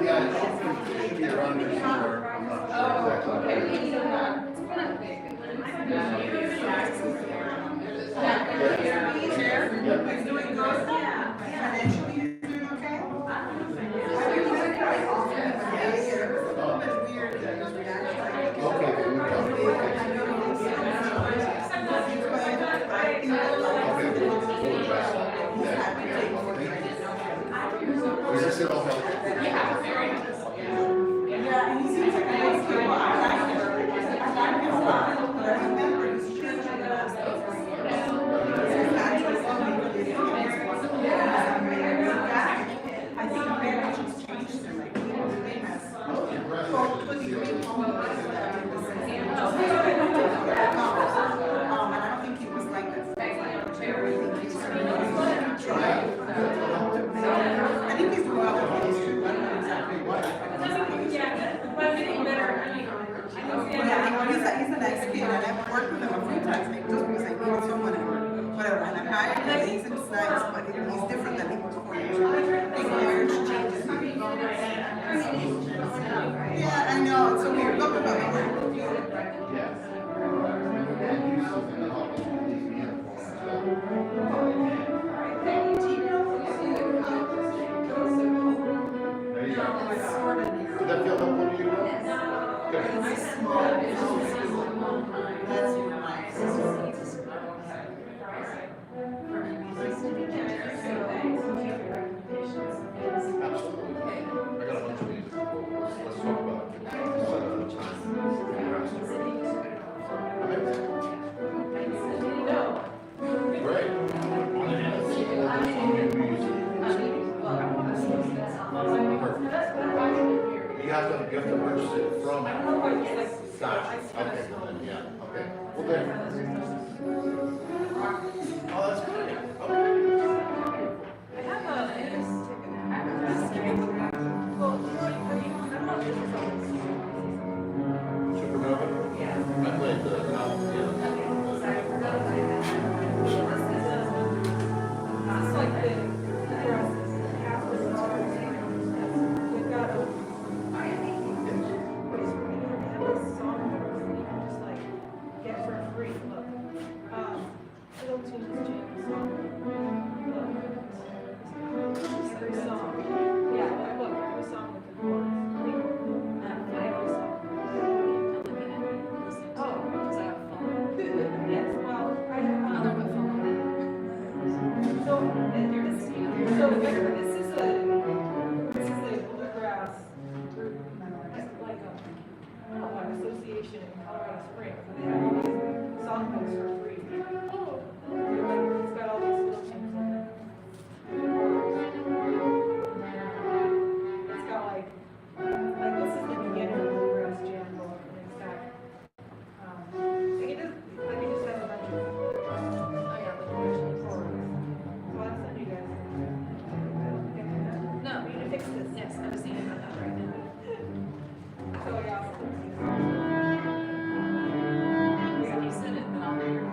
Yeah, it should be around here somewhere. I'm not sure exactly. Okay. when you read home, and I don't think he was like that. I think he's doing other things too, I don't know exactly what. Yeah, he's a nice kid, and I've worked with him a few times, like, just because I needed someone or whatever, and I hired him, he's nice, but he's different than he was before. His marriage changes. Yeah, I know, it's so weird. Go. Yes. There you go. Did that feel helpful to you? Good. Absolutely. I got a bunch of music. Let's talk about it. Great. You have to purchase it from. Gotcha. Okay. Then, yeah. Okay. Well then. Oh, that's great. Okay. Supernova? Yeah. I played the association in Colorado Springs, and they have all these songbooks for free. It's got all these little tunes in it. It's got like this is the beginning of the bluegrass jam book, and it's got it just has a bunch of chords. So I'll send you guys. No, we need to fix this. Yes, I was thinking about that right now. So yeah. You said it, but I'll hear.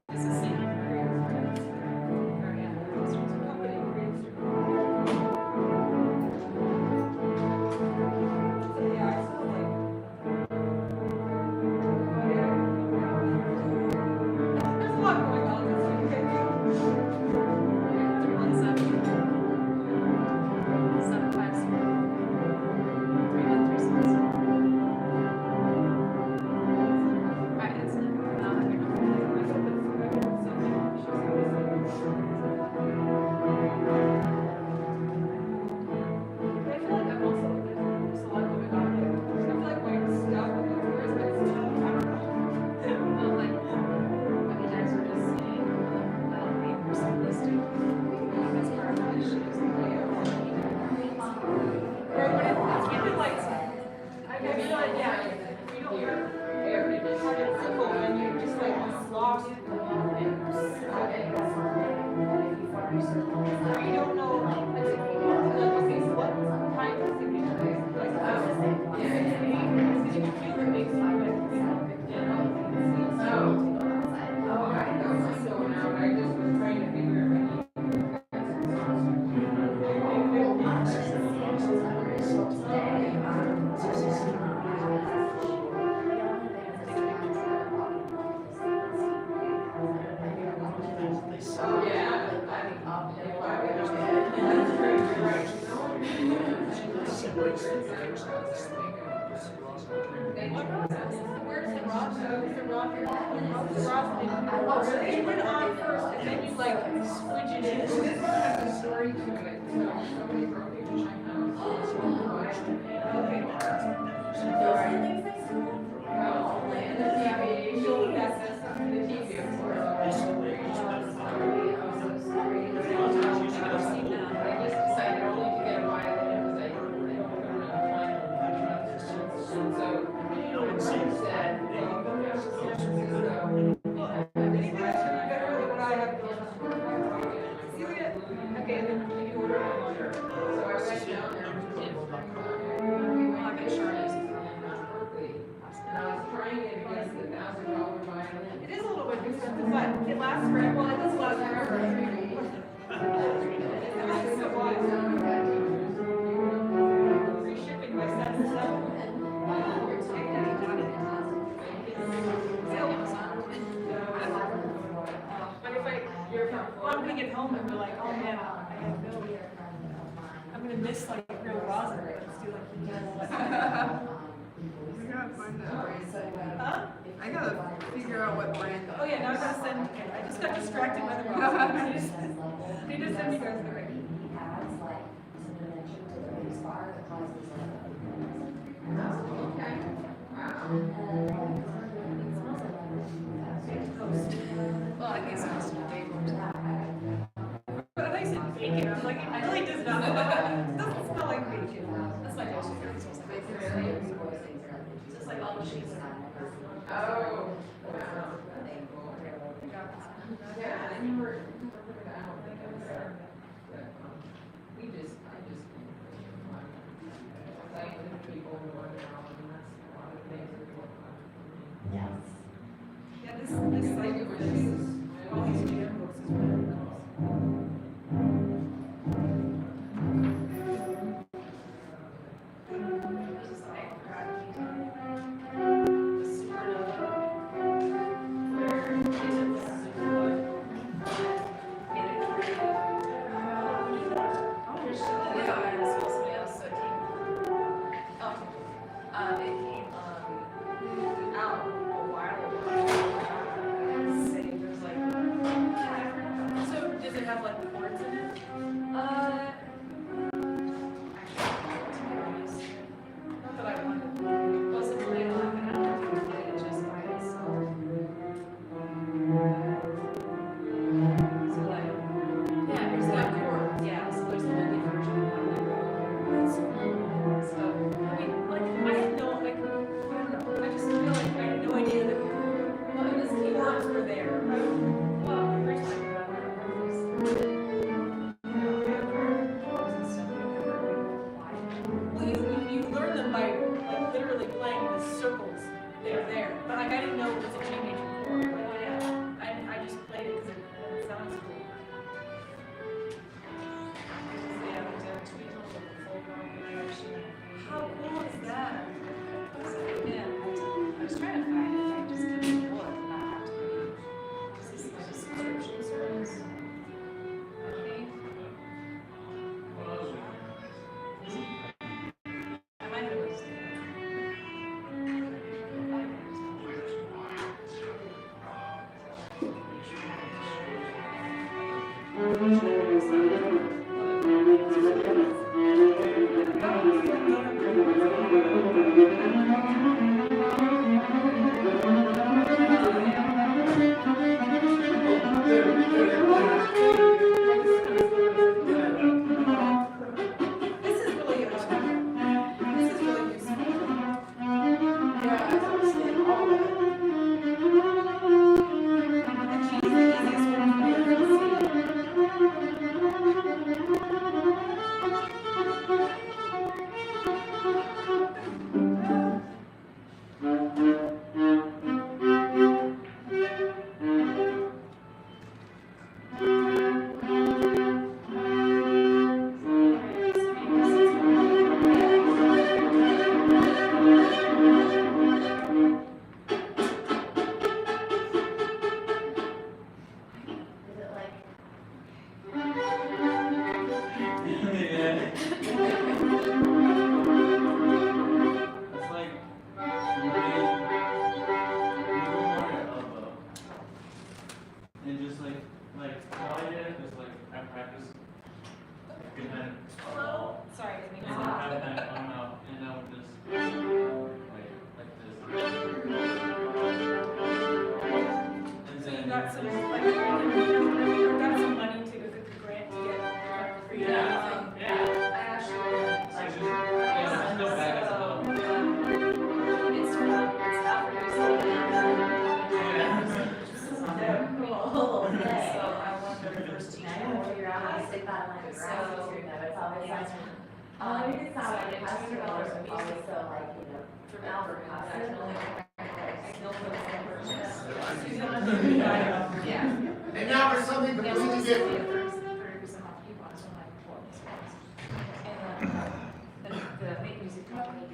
This is singing. It went on first, and then you like switch it in. This one has a story to it. Okay. That's the TV. it lasts forever. Well, it does last forever. Free shipping by set 7. But if I'm gonna get home and be like, oh man, I have no, I'm gonna miss like real rosin. Let's do like, We gotta find out. huh? I gotta figure out what brand. Oh yeah, now I gotta send, okay, I just got distracted by the rosin. I just send you guys the right. Well, I think it's supposed to be baked. But I said bacon, I'm like, it really does not, it doesn't smell like bacon. That's my toast. It smells like bacon. It's just like all the cheese. Oh. Wow. Yeah, and you were. We just, I just. Like the people who are now, and that's a lot of things that we work on. Yeah, this site for this, all these jam books is really cool. This is like the supernova, where it's a supernova, and it created. Yeah, and it's supposed to be so it came. It came out a while ago. Say there's like. So does it have like chords in it? Actually, to be honest, Not that I wanted. possibly not, and I don't know if you can get it just by itself. So like, yeah, there's that chord, yeah, so there's a MIDI version of that. So, I mean, like, I had no, like, I don't know, I just feel like I had no idea that well, in this chords keyboard, were there. well, we're talking about this. You know, we have chords and stuff, we never applied. Well, you learn them by, like, literally playing the circles that are there. But like, I didn't know it was a G major chord. Like, oh yeah, I just played it because it sounds cool. Yeah, we did tweezers with the full combination. How cool is that? So, yeah, I was trying to find it, I just couldn't pull it, not have to be. This is like a subscription service. I think. I might have missed it. This is really useful. This is really useful. Yeah, I understand all of it. And she's the easiest one to see. It's like and just like all I did was like I practiced behind a wall Sorry, I mean, and then have that arm out and I would just like this. And so you then got some, like, you got some money to go get the grant to get free. yeah, yeah. I actually, I just yeah, I feel bad as well. it's African. Yeah. Cool. So I won the first teacher. So, yeah. So I did $200 a piece for Alfred. I still put it in purchase. Yeah. get, 30% off coupons from like performance ones. And the main music company,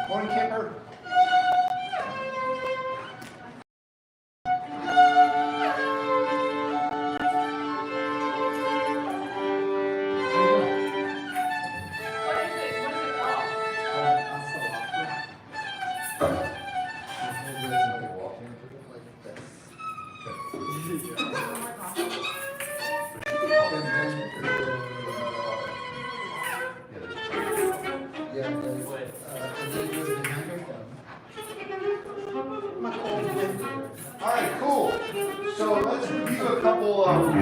morning camper. All right, cool. So let's review a couple of,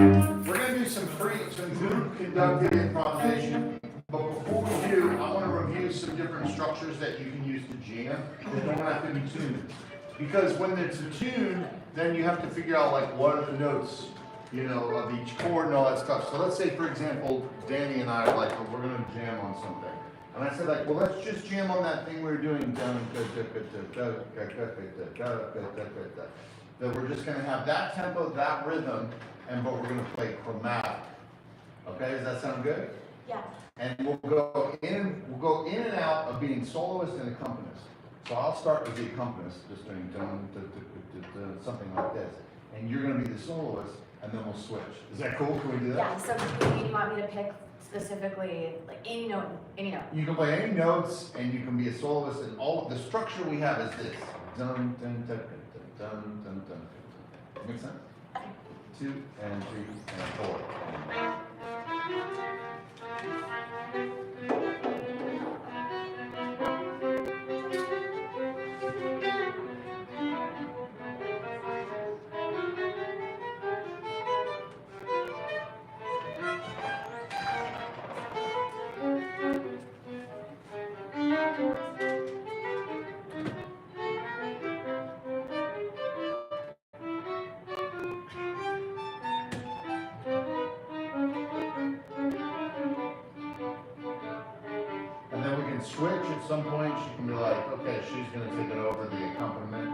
we're gonna do some group conducted improvisation. But before we do, I wanna review some different structures that you can use to jam that don't have to be tuned. Because when it's a tune, then you have to figure out like what are the notes, you know, of each chord and all that stuff. So let's say, for example, Danny and I are like, we're gonna jam on something. And I said like, well, let's just jam on that thing we were doing. That we're just gonna have that tempo, that rhythm, but we're gonna play chromatic. Okay, does that sound good? Yeah. And we'll go in and out of being soloist and accompanist. So I'll start with the accompanist, just doing something like this. And you're gonna be the soloist, and then we'll switch. Is that cool? Can we do that? Yeah, so you want me to pick specifically, like any note, any note? You can play any notes, and you can be a soloist, and all the structure we have is this. Dun, dun, dun, dun, dun, dun, dun, dun. Make sense? Okay. 2 and 3 and 4. And then we can switch at some point. She can be like, okay, she's going to take it over the accompaniment.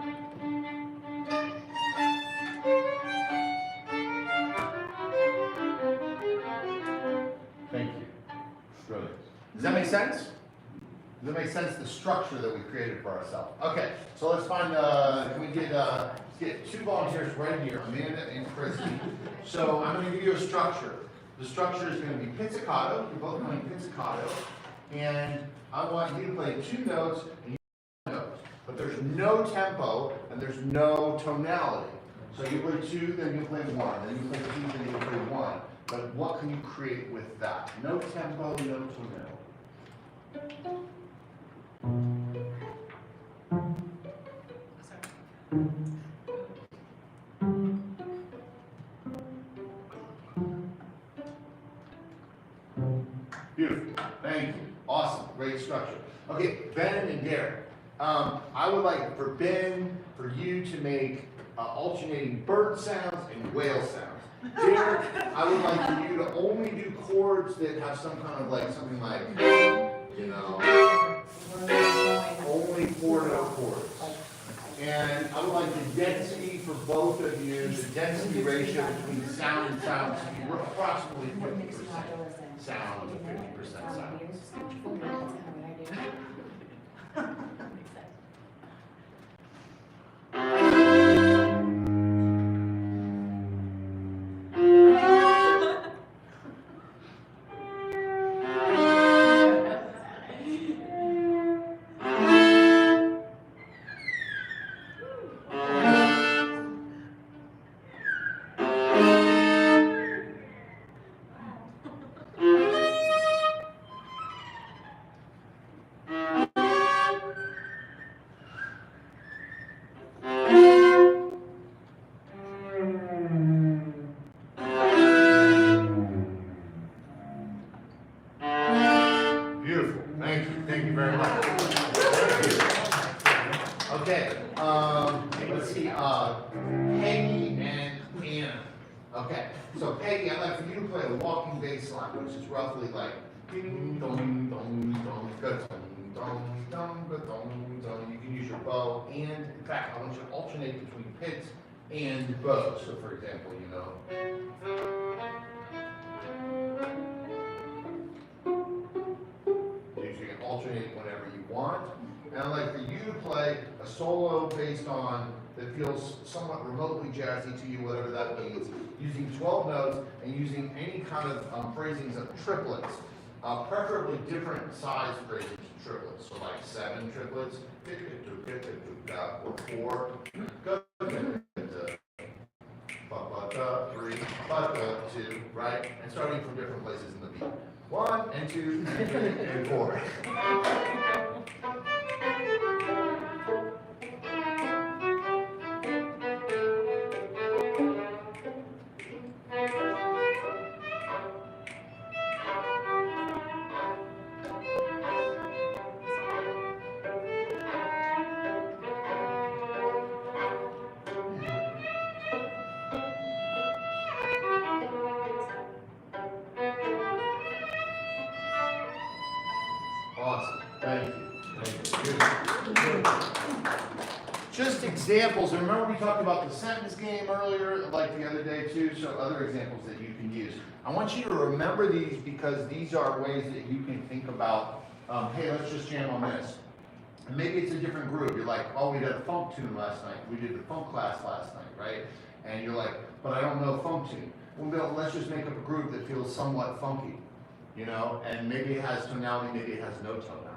Thank you. Brilliant. Does that make sense? Does that make sense, the structure that we created for ourselves? Okay, so let's find, can we get 2 volunteers right here, Amanda and Chrissy. So I'm going to give you a structure. The structure is going to be pizzicato. You're both playing pizzicato. And I want you to play 2 notes and you play 1 note. But there's no tempo and there's no tonality. So you play 2, then you play 1, then you play 2, then you play 1. But what can you create with that? No tempo, no tonality. Beautiful. Thank you. Awesome. Great structure. Okay, Ben and Derek. I would like for Ben, for you to make alternating bird sounds and whale sounds. Derek, I would like for you to only do chords that have some kind of like, something like, you know, only 4-note chords. And I would like the density for both of you, the density ratio between sound and sound to be approximately 50% sound and 50% sound. Okay, let's see, Peggy and Anna. Okay, so Peggy, I'd like for you to play a walking bass line, which is roughly like ding dong dong dong, go dong dong dong, go dong dong. You can use your bow, and in fact, I want you to alternate between picks and bows. So for example, you know. You can alternate whenever you want. And I'd like for you to play a solo based on that feels somewhat remotely jazzy to you, whatever that means, using 12 notes and using any kind of phrasings of triplets, preferably different size phrasings of triplets, so like 7 triplets, or 4, go, 3, 2, right? And starting from different places in the beat. 1 and 2 and 3 and 4. Awesome. Thank you. Good. Just examples, and remember we talked about the sentence game earlier, like the other day too, so other examples that you can use. I want you to remember these because these are ways that you can think about, hey, let's just jam on this. And maybe it's a different group. You're like, oh, we did a funk tune last night. We did the funk class last night, right? And you're like, but I don't know funk tune. Well, let's just make up a group that feels somewhat funky, you know, and maybe it has tonality, maybe it has no tonality.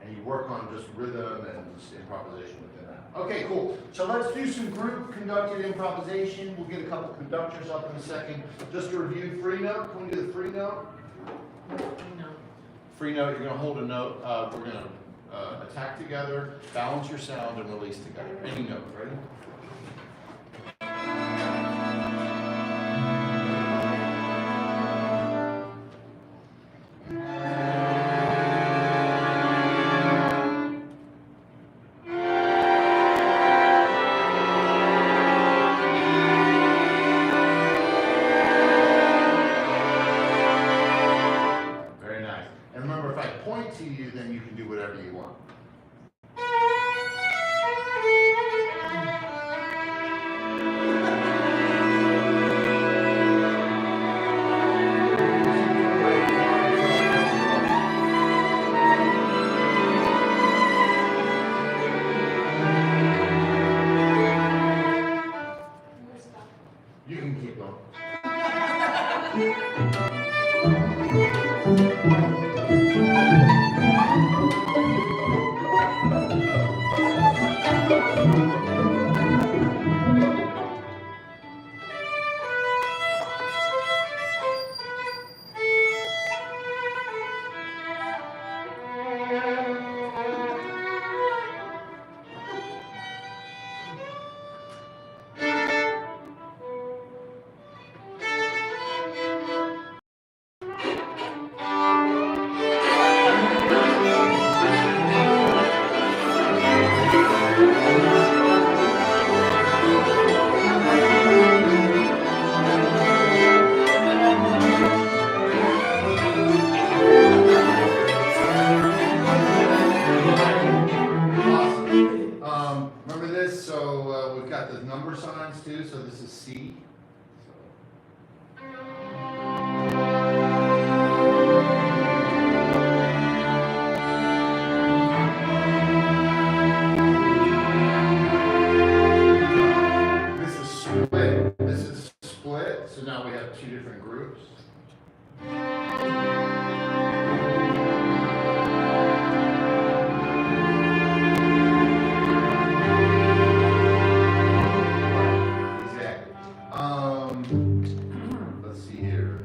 And you work on just rhythm and just improvisation within that. Okay, cool. So let's do some group conducted improvisation. We'll get a couple conductors up in a second. Just to review, free note. Can we do the free note? Free note, you're going to hold a note. We're going to attack together, balance your sound, and release together. Any note, ready? To you, then you can do whatever you want. You can keep going. Signs too, so this is C. This is split. This is split. So now we have 2 different groups. Let's see here.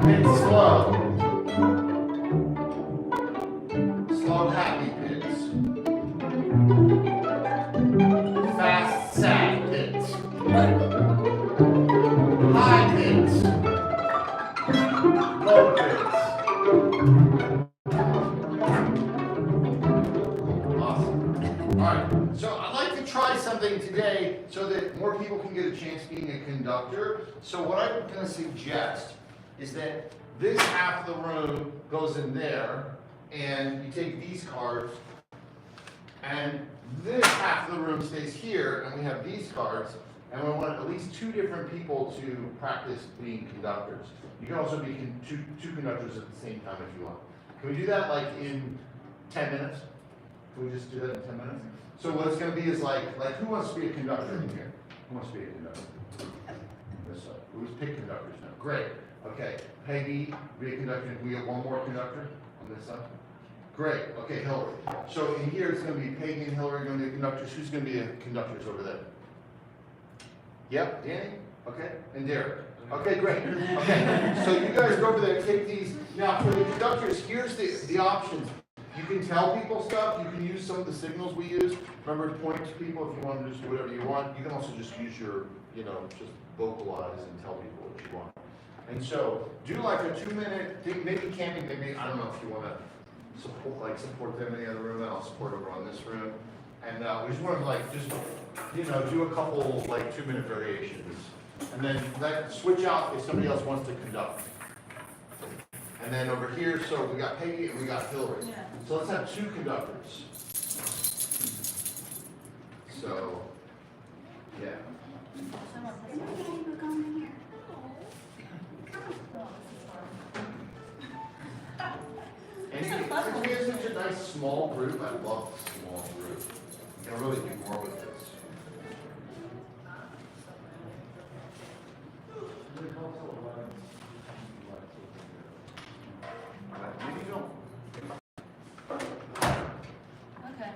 It's slow. Slow, happy pits. Fast, sad pits. High pits. Low pits. Awesome. All right. So I'd like to try something today so that more people can get a chance being a conductor. So what I'm going to suggest is that this half of the room goes in there, and you take these cards, and this half of the room stays here, and we have these cards, and we want at least 2 different people to practice being conductors. You can also be two conductors at the same time if you want. Can we do that like in 10 minutes? Can we just do that in 10 minutes? So what it's going to be is like who wants to be a conductor in here? Who wants to be a conductor? This side. Who's pick conductors now? Great. Okay. Peggy, be a conductor. Can we get one more conductor on this side? Great. Okay, Hillary. So in here it's going to be Peggy and Hillary going to be conductors. Who's going to be a conductors over there? Yep, Danny? Okay. And Derek? Okay, great. Okay. So you guys go over there, take these. Now for the conductors, here's the options. You can tell people stuff. You can use some of the signals we use. Remember to point to people if you want to just do whatever you want. You can also just use your, just vocalize and tell people what you want. And so do like a 2-minute thing, maybe camping, maybe, I don't know if you want to support them in the other room, and I'll support over on this room. And we just want to do a couple 2-minute variations. And then switch out if somebody else wants to conduct. And then over here, so we got Peggy and we got Hillary. Yeah. So let's have 2 conductors. So, yeah. And you guys such a nice small group. I love the small group. You can really do more with this. Maybe you don't. Okay.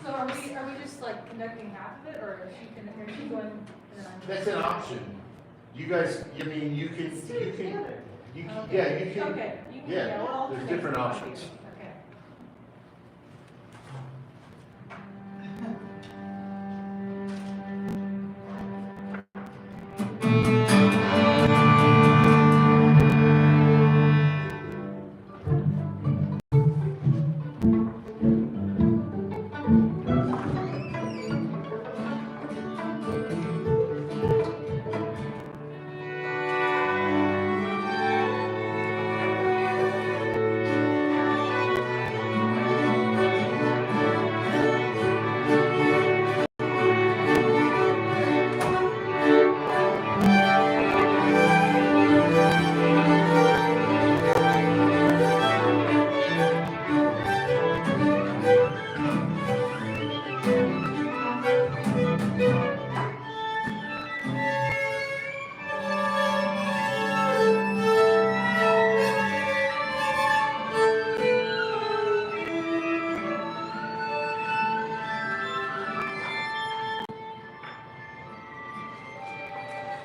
So are we just like conducting half of it, or is she going? And then I'm That's an option. You guys, I mean, you can, Okay. yeah, you can. Okay. You can, Yeah, we'll all there's take different it. options. Okay.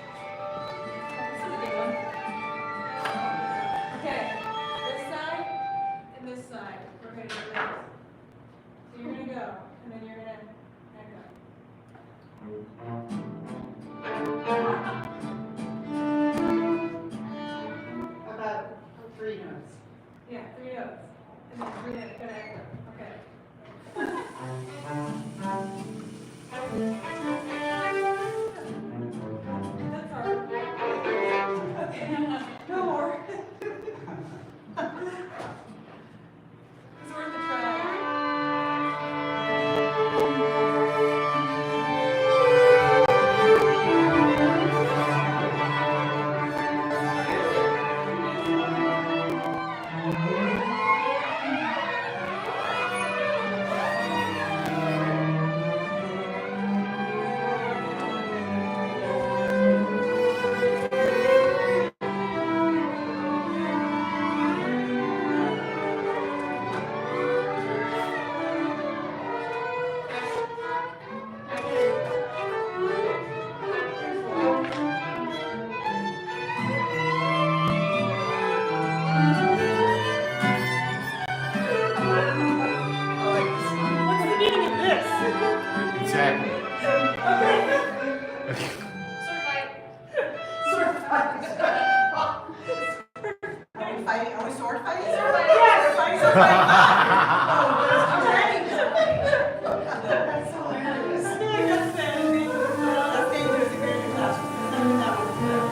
This is a good one. Okay, this side and this side. We're gonna do this. So you're gonna go, and then you're gonna About 3 notes. yeah, 3 notes, and then you're gonna echo. Okay. That's hard. Okay, no more. It's worth a try. Sword fight. Are we fighting? Are we sword fighting? Sword fighting. Yes. Sword fighting. Sword fighting. I'm ready. That's hilarious. I feel like that's dangerous if you're in the classroom.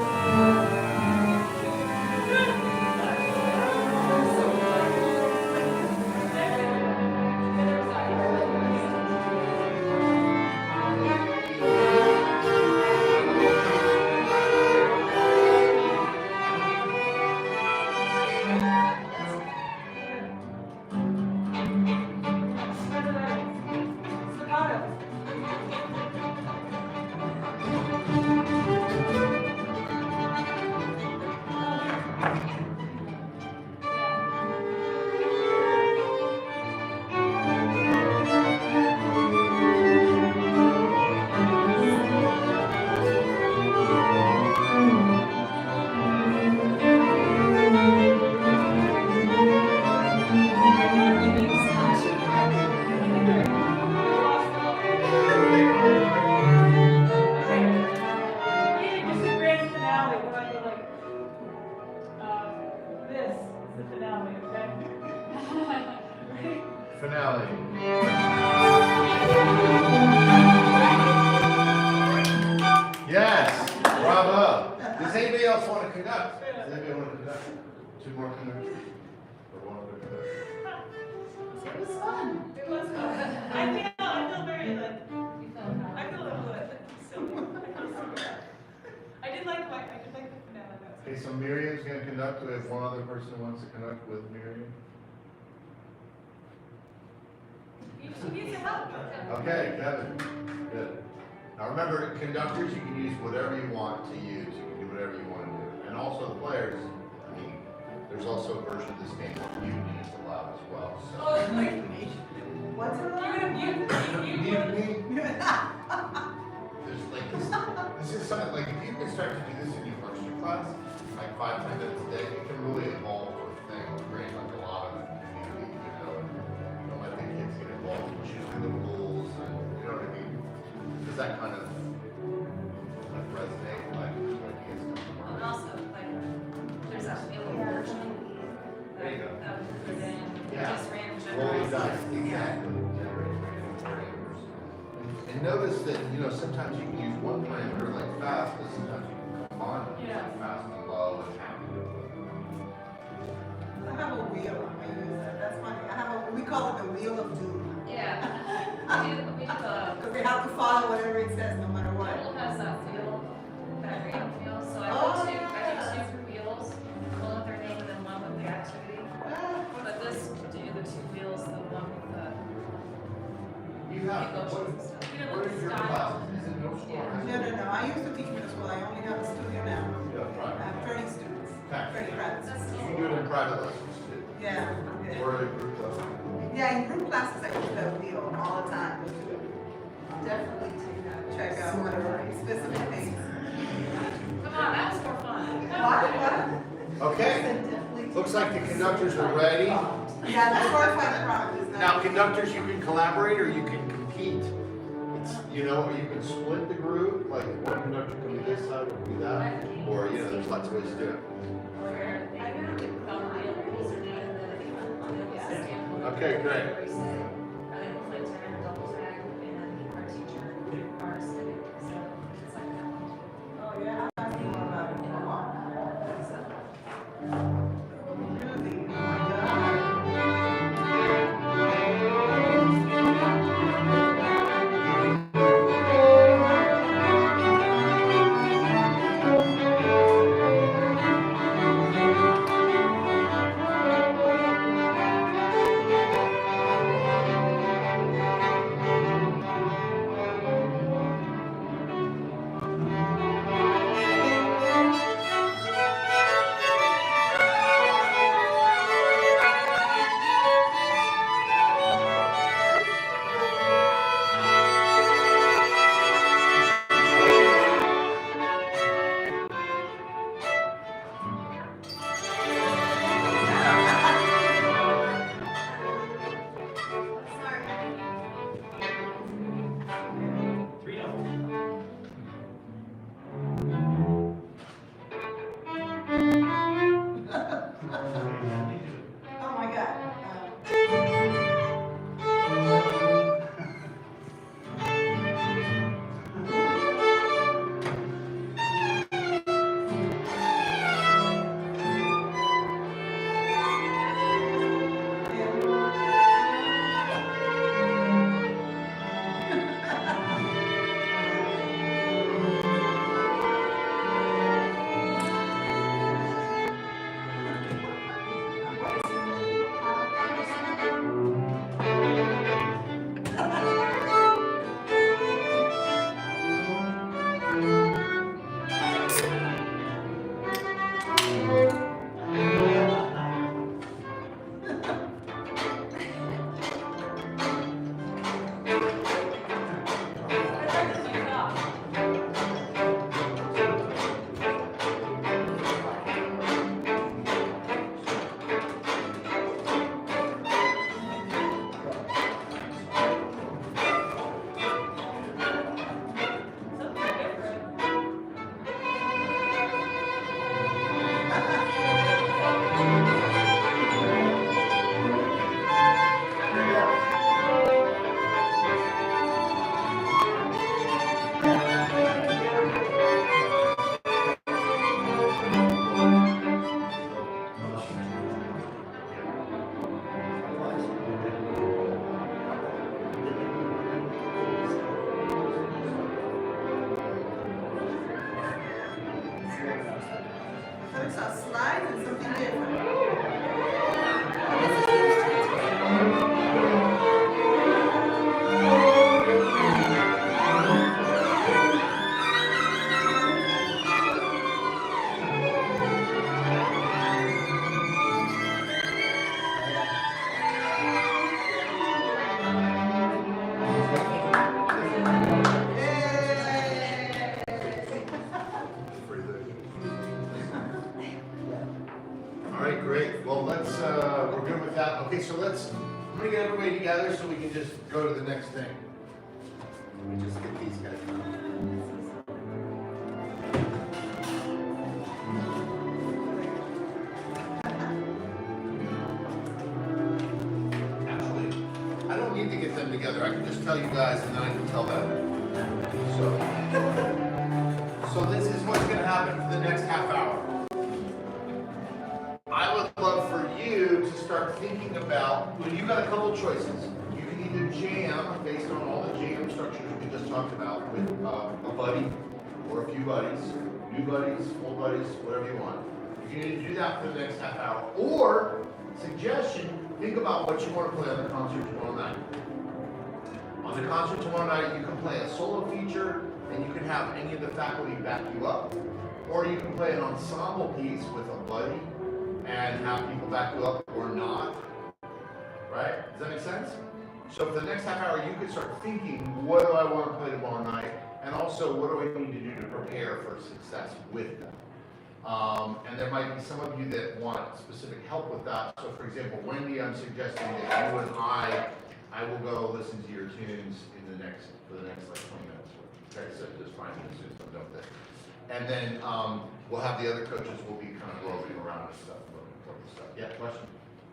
Finale. Yes, bravo. Does anybody else want to conduct? Does anybody want to conduct? Two more conductors? Or one other conductor? It was fun. It was fun. I feel very like, I feel a little bit silly. I feel so bad. I did like the finale. Okay, so Miriam's going to conduct. We have one other person who wants to conduct with Miriam. She needs your help. Okay, Kevin. Good. Now remember, conductors, you can use whatever you want to use. You can do whatever you want to do. And also the players, I mean, there's also a version of this game where mutiny is allowed as well. So. Oh, it's like, What's her you're gonna mute Mutiny? There's like this is something like if you can start to do this in your first year class, like 5-10 minutes a day, it can really evolve to a thing, create like a lot of community, you know, and don't let the kids get involved in choosing the rules and you know what I mean? Does that kind of like resonate like when kids come to And mind? also, like, there's that feeling version There you go. that we put in, Yeah. just random Rolling generators. dice, exactly. Generate random parameters. And notice that, you know, sometimes you can use one parameter like fast, but sometimes you can combine them, Yeah. like fast and low and happy. I have a wheel. I use that. That's funny. We call it the wheel of doom. Yeah. We do the, Because they have to follow whatever it says, no matter what. Bible has that wheel, that random wheel, so I Oh, do yeah. two wheels, one with their name and then one with the activity. But this, do the two wheels, the one with the You have, emotions and stuff. You know, what the is your style. class? Is it middle school or high No, school? no, no. I used to teach middle school. I only have a studio now. Yeah, I right. have 30 students. Okay. 30 credits. That's You still. can do it in private lessons too. Yeah. Yeah. Or in group lessons. Yeah, in group classes, I use that wheel all the time. Definitely check out whatever specific things. Come on, that was more fun. What? Okay, looks like the conductors are ready. Yeah, that's where I find the problem. Now, conductors, you can collaborate or you can compete. It's, you know, or you can split the group, like one conductor can be this side, one can be that, or, you know, there's lots of ways to do it. Where they come real rules are done, and then they stand. Okay, great. Where you say, are they play tag or double tag, and our teacher, our civic, so it's like that. Oh, yeah, I think more about it. A lot. Really? Oh, my God. I'm gonna get everybody together so we can just go to the next thing. Let me just get these guys done. Actually, I don't need to get them together. I can just tell you guys and then I can tell them. So this is what's gonna happen for the next half hour. I would love for you to start thinking about, well, you got a couple choices. You can either jam based on all the jam structures we just talked about with a buddy or a few buddies, new buddies, old buddies, whatever you want. You can either do that for the next half hour, or suggestion, think about what you want to play on the concert tomorrow night. On the concert tomorrow night, you can play a solo feature and you can have any of the faculty back you up, or you can play an ensemble piece with a buddy and have people back you up or not, right? Does that make sense? So for the next half hour, you could start thinking, what do I want to play tomorrow night? And also, what do I need to do to prepare for success with them? And there might be some of you that want specific help with that. So for example, Wendy, I'm suggesting that you and I will go listen to your tunes for the next like 20 minutes. Okay, so just find me as soon as I'm done with it. And then we'll have the other coaches will be kind of roving around and stuff. Yeah, question?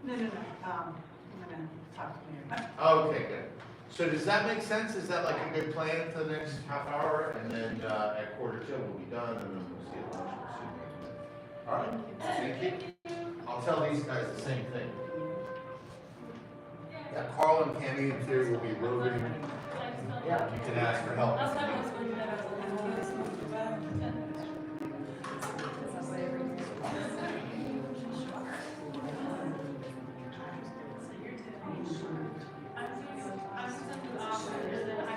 No, I'm gonna talk to you. Okay, good. So does that make sense? Is that like a good plan for the next half hour? And then at 1:45 we'll be done and then we'll see it lunch. All right, thank you. I'll tell these guys the same thing. Yeah, Carl and Cammy in theory will be roving. Yeah, you can ask for help. I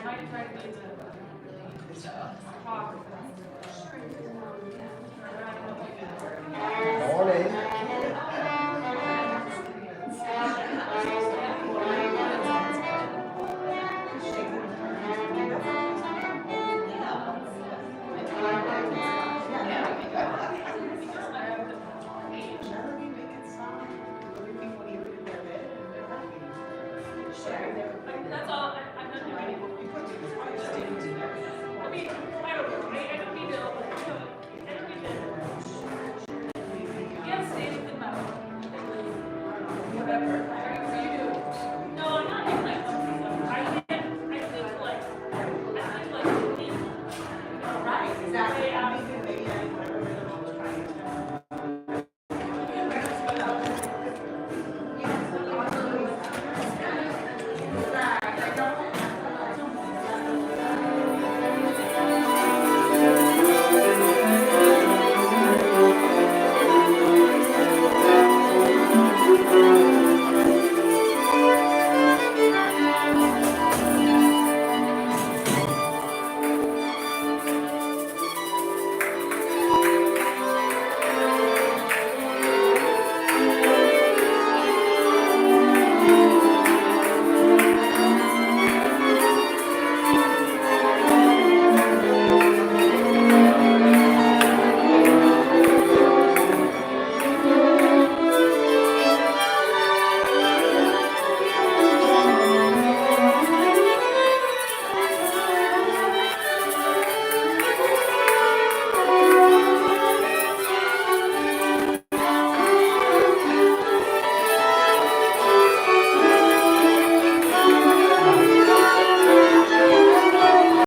might try to do the talk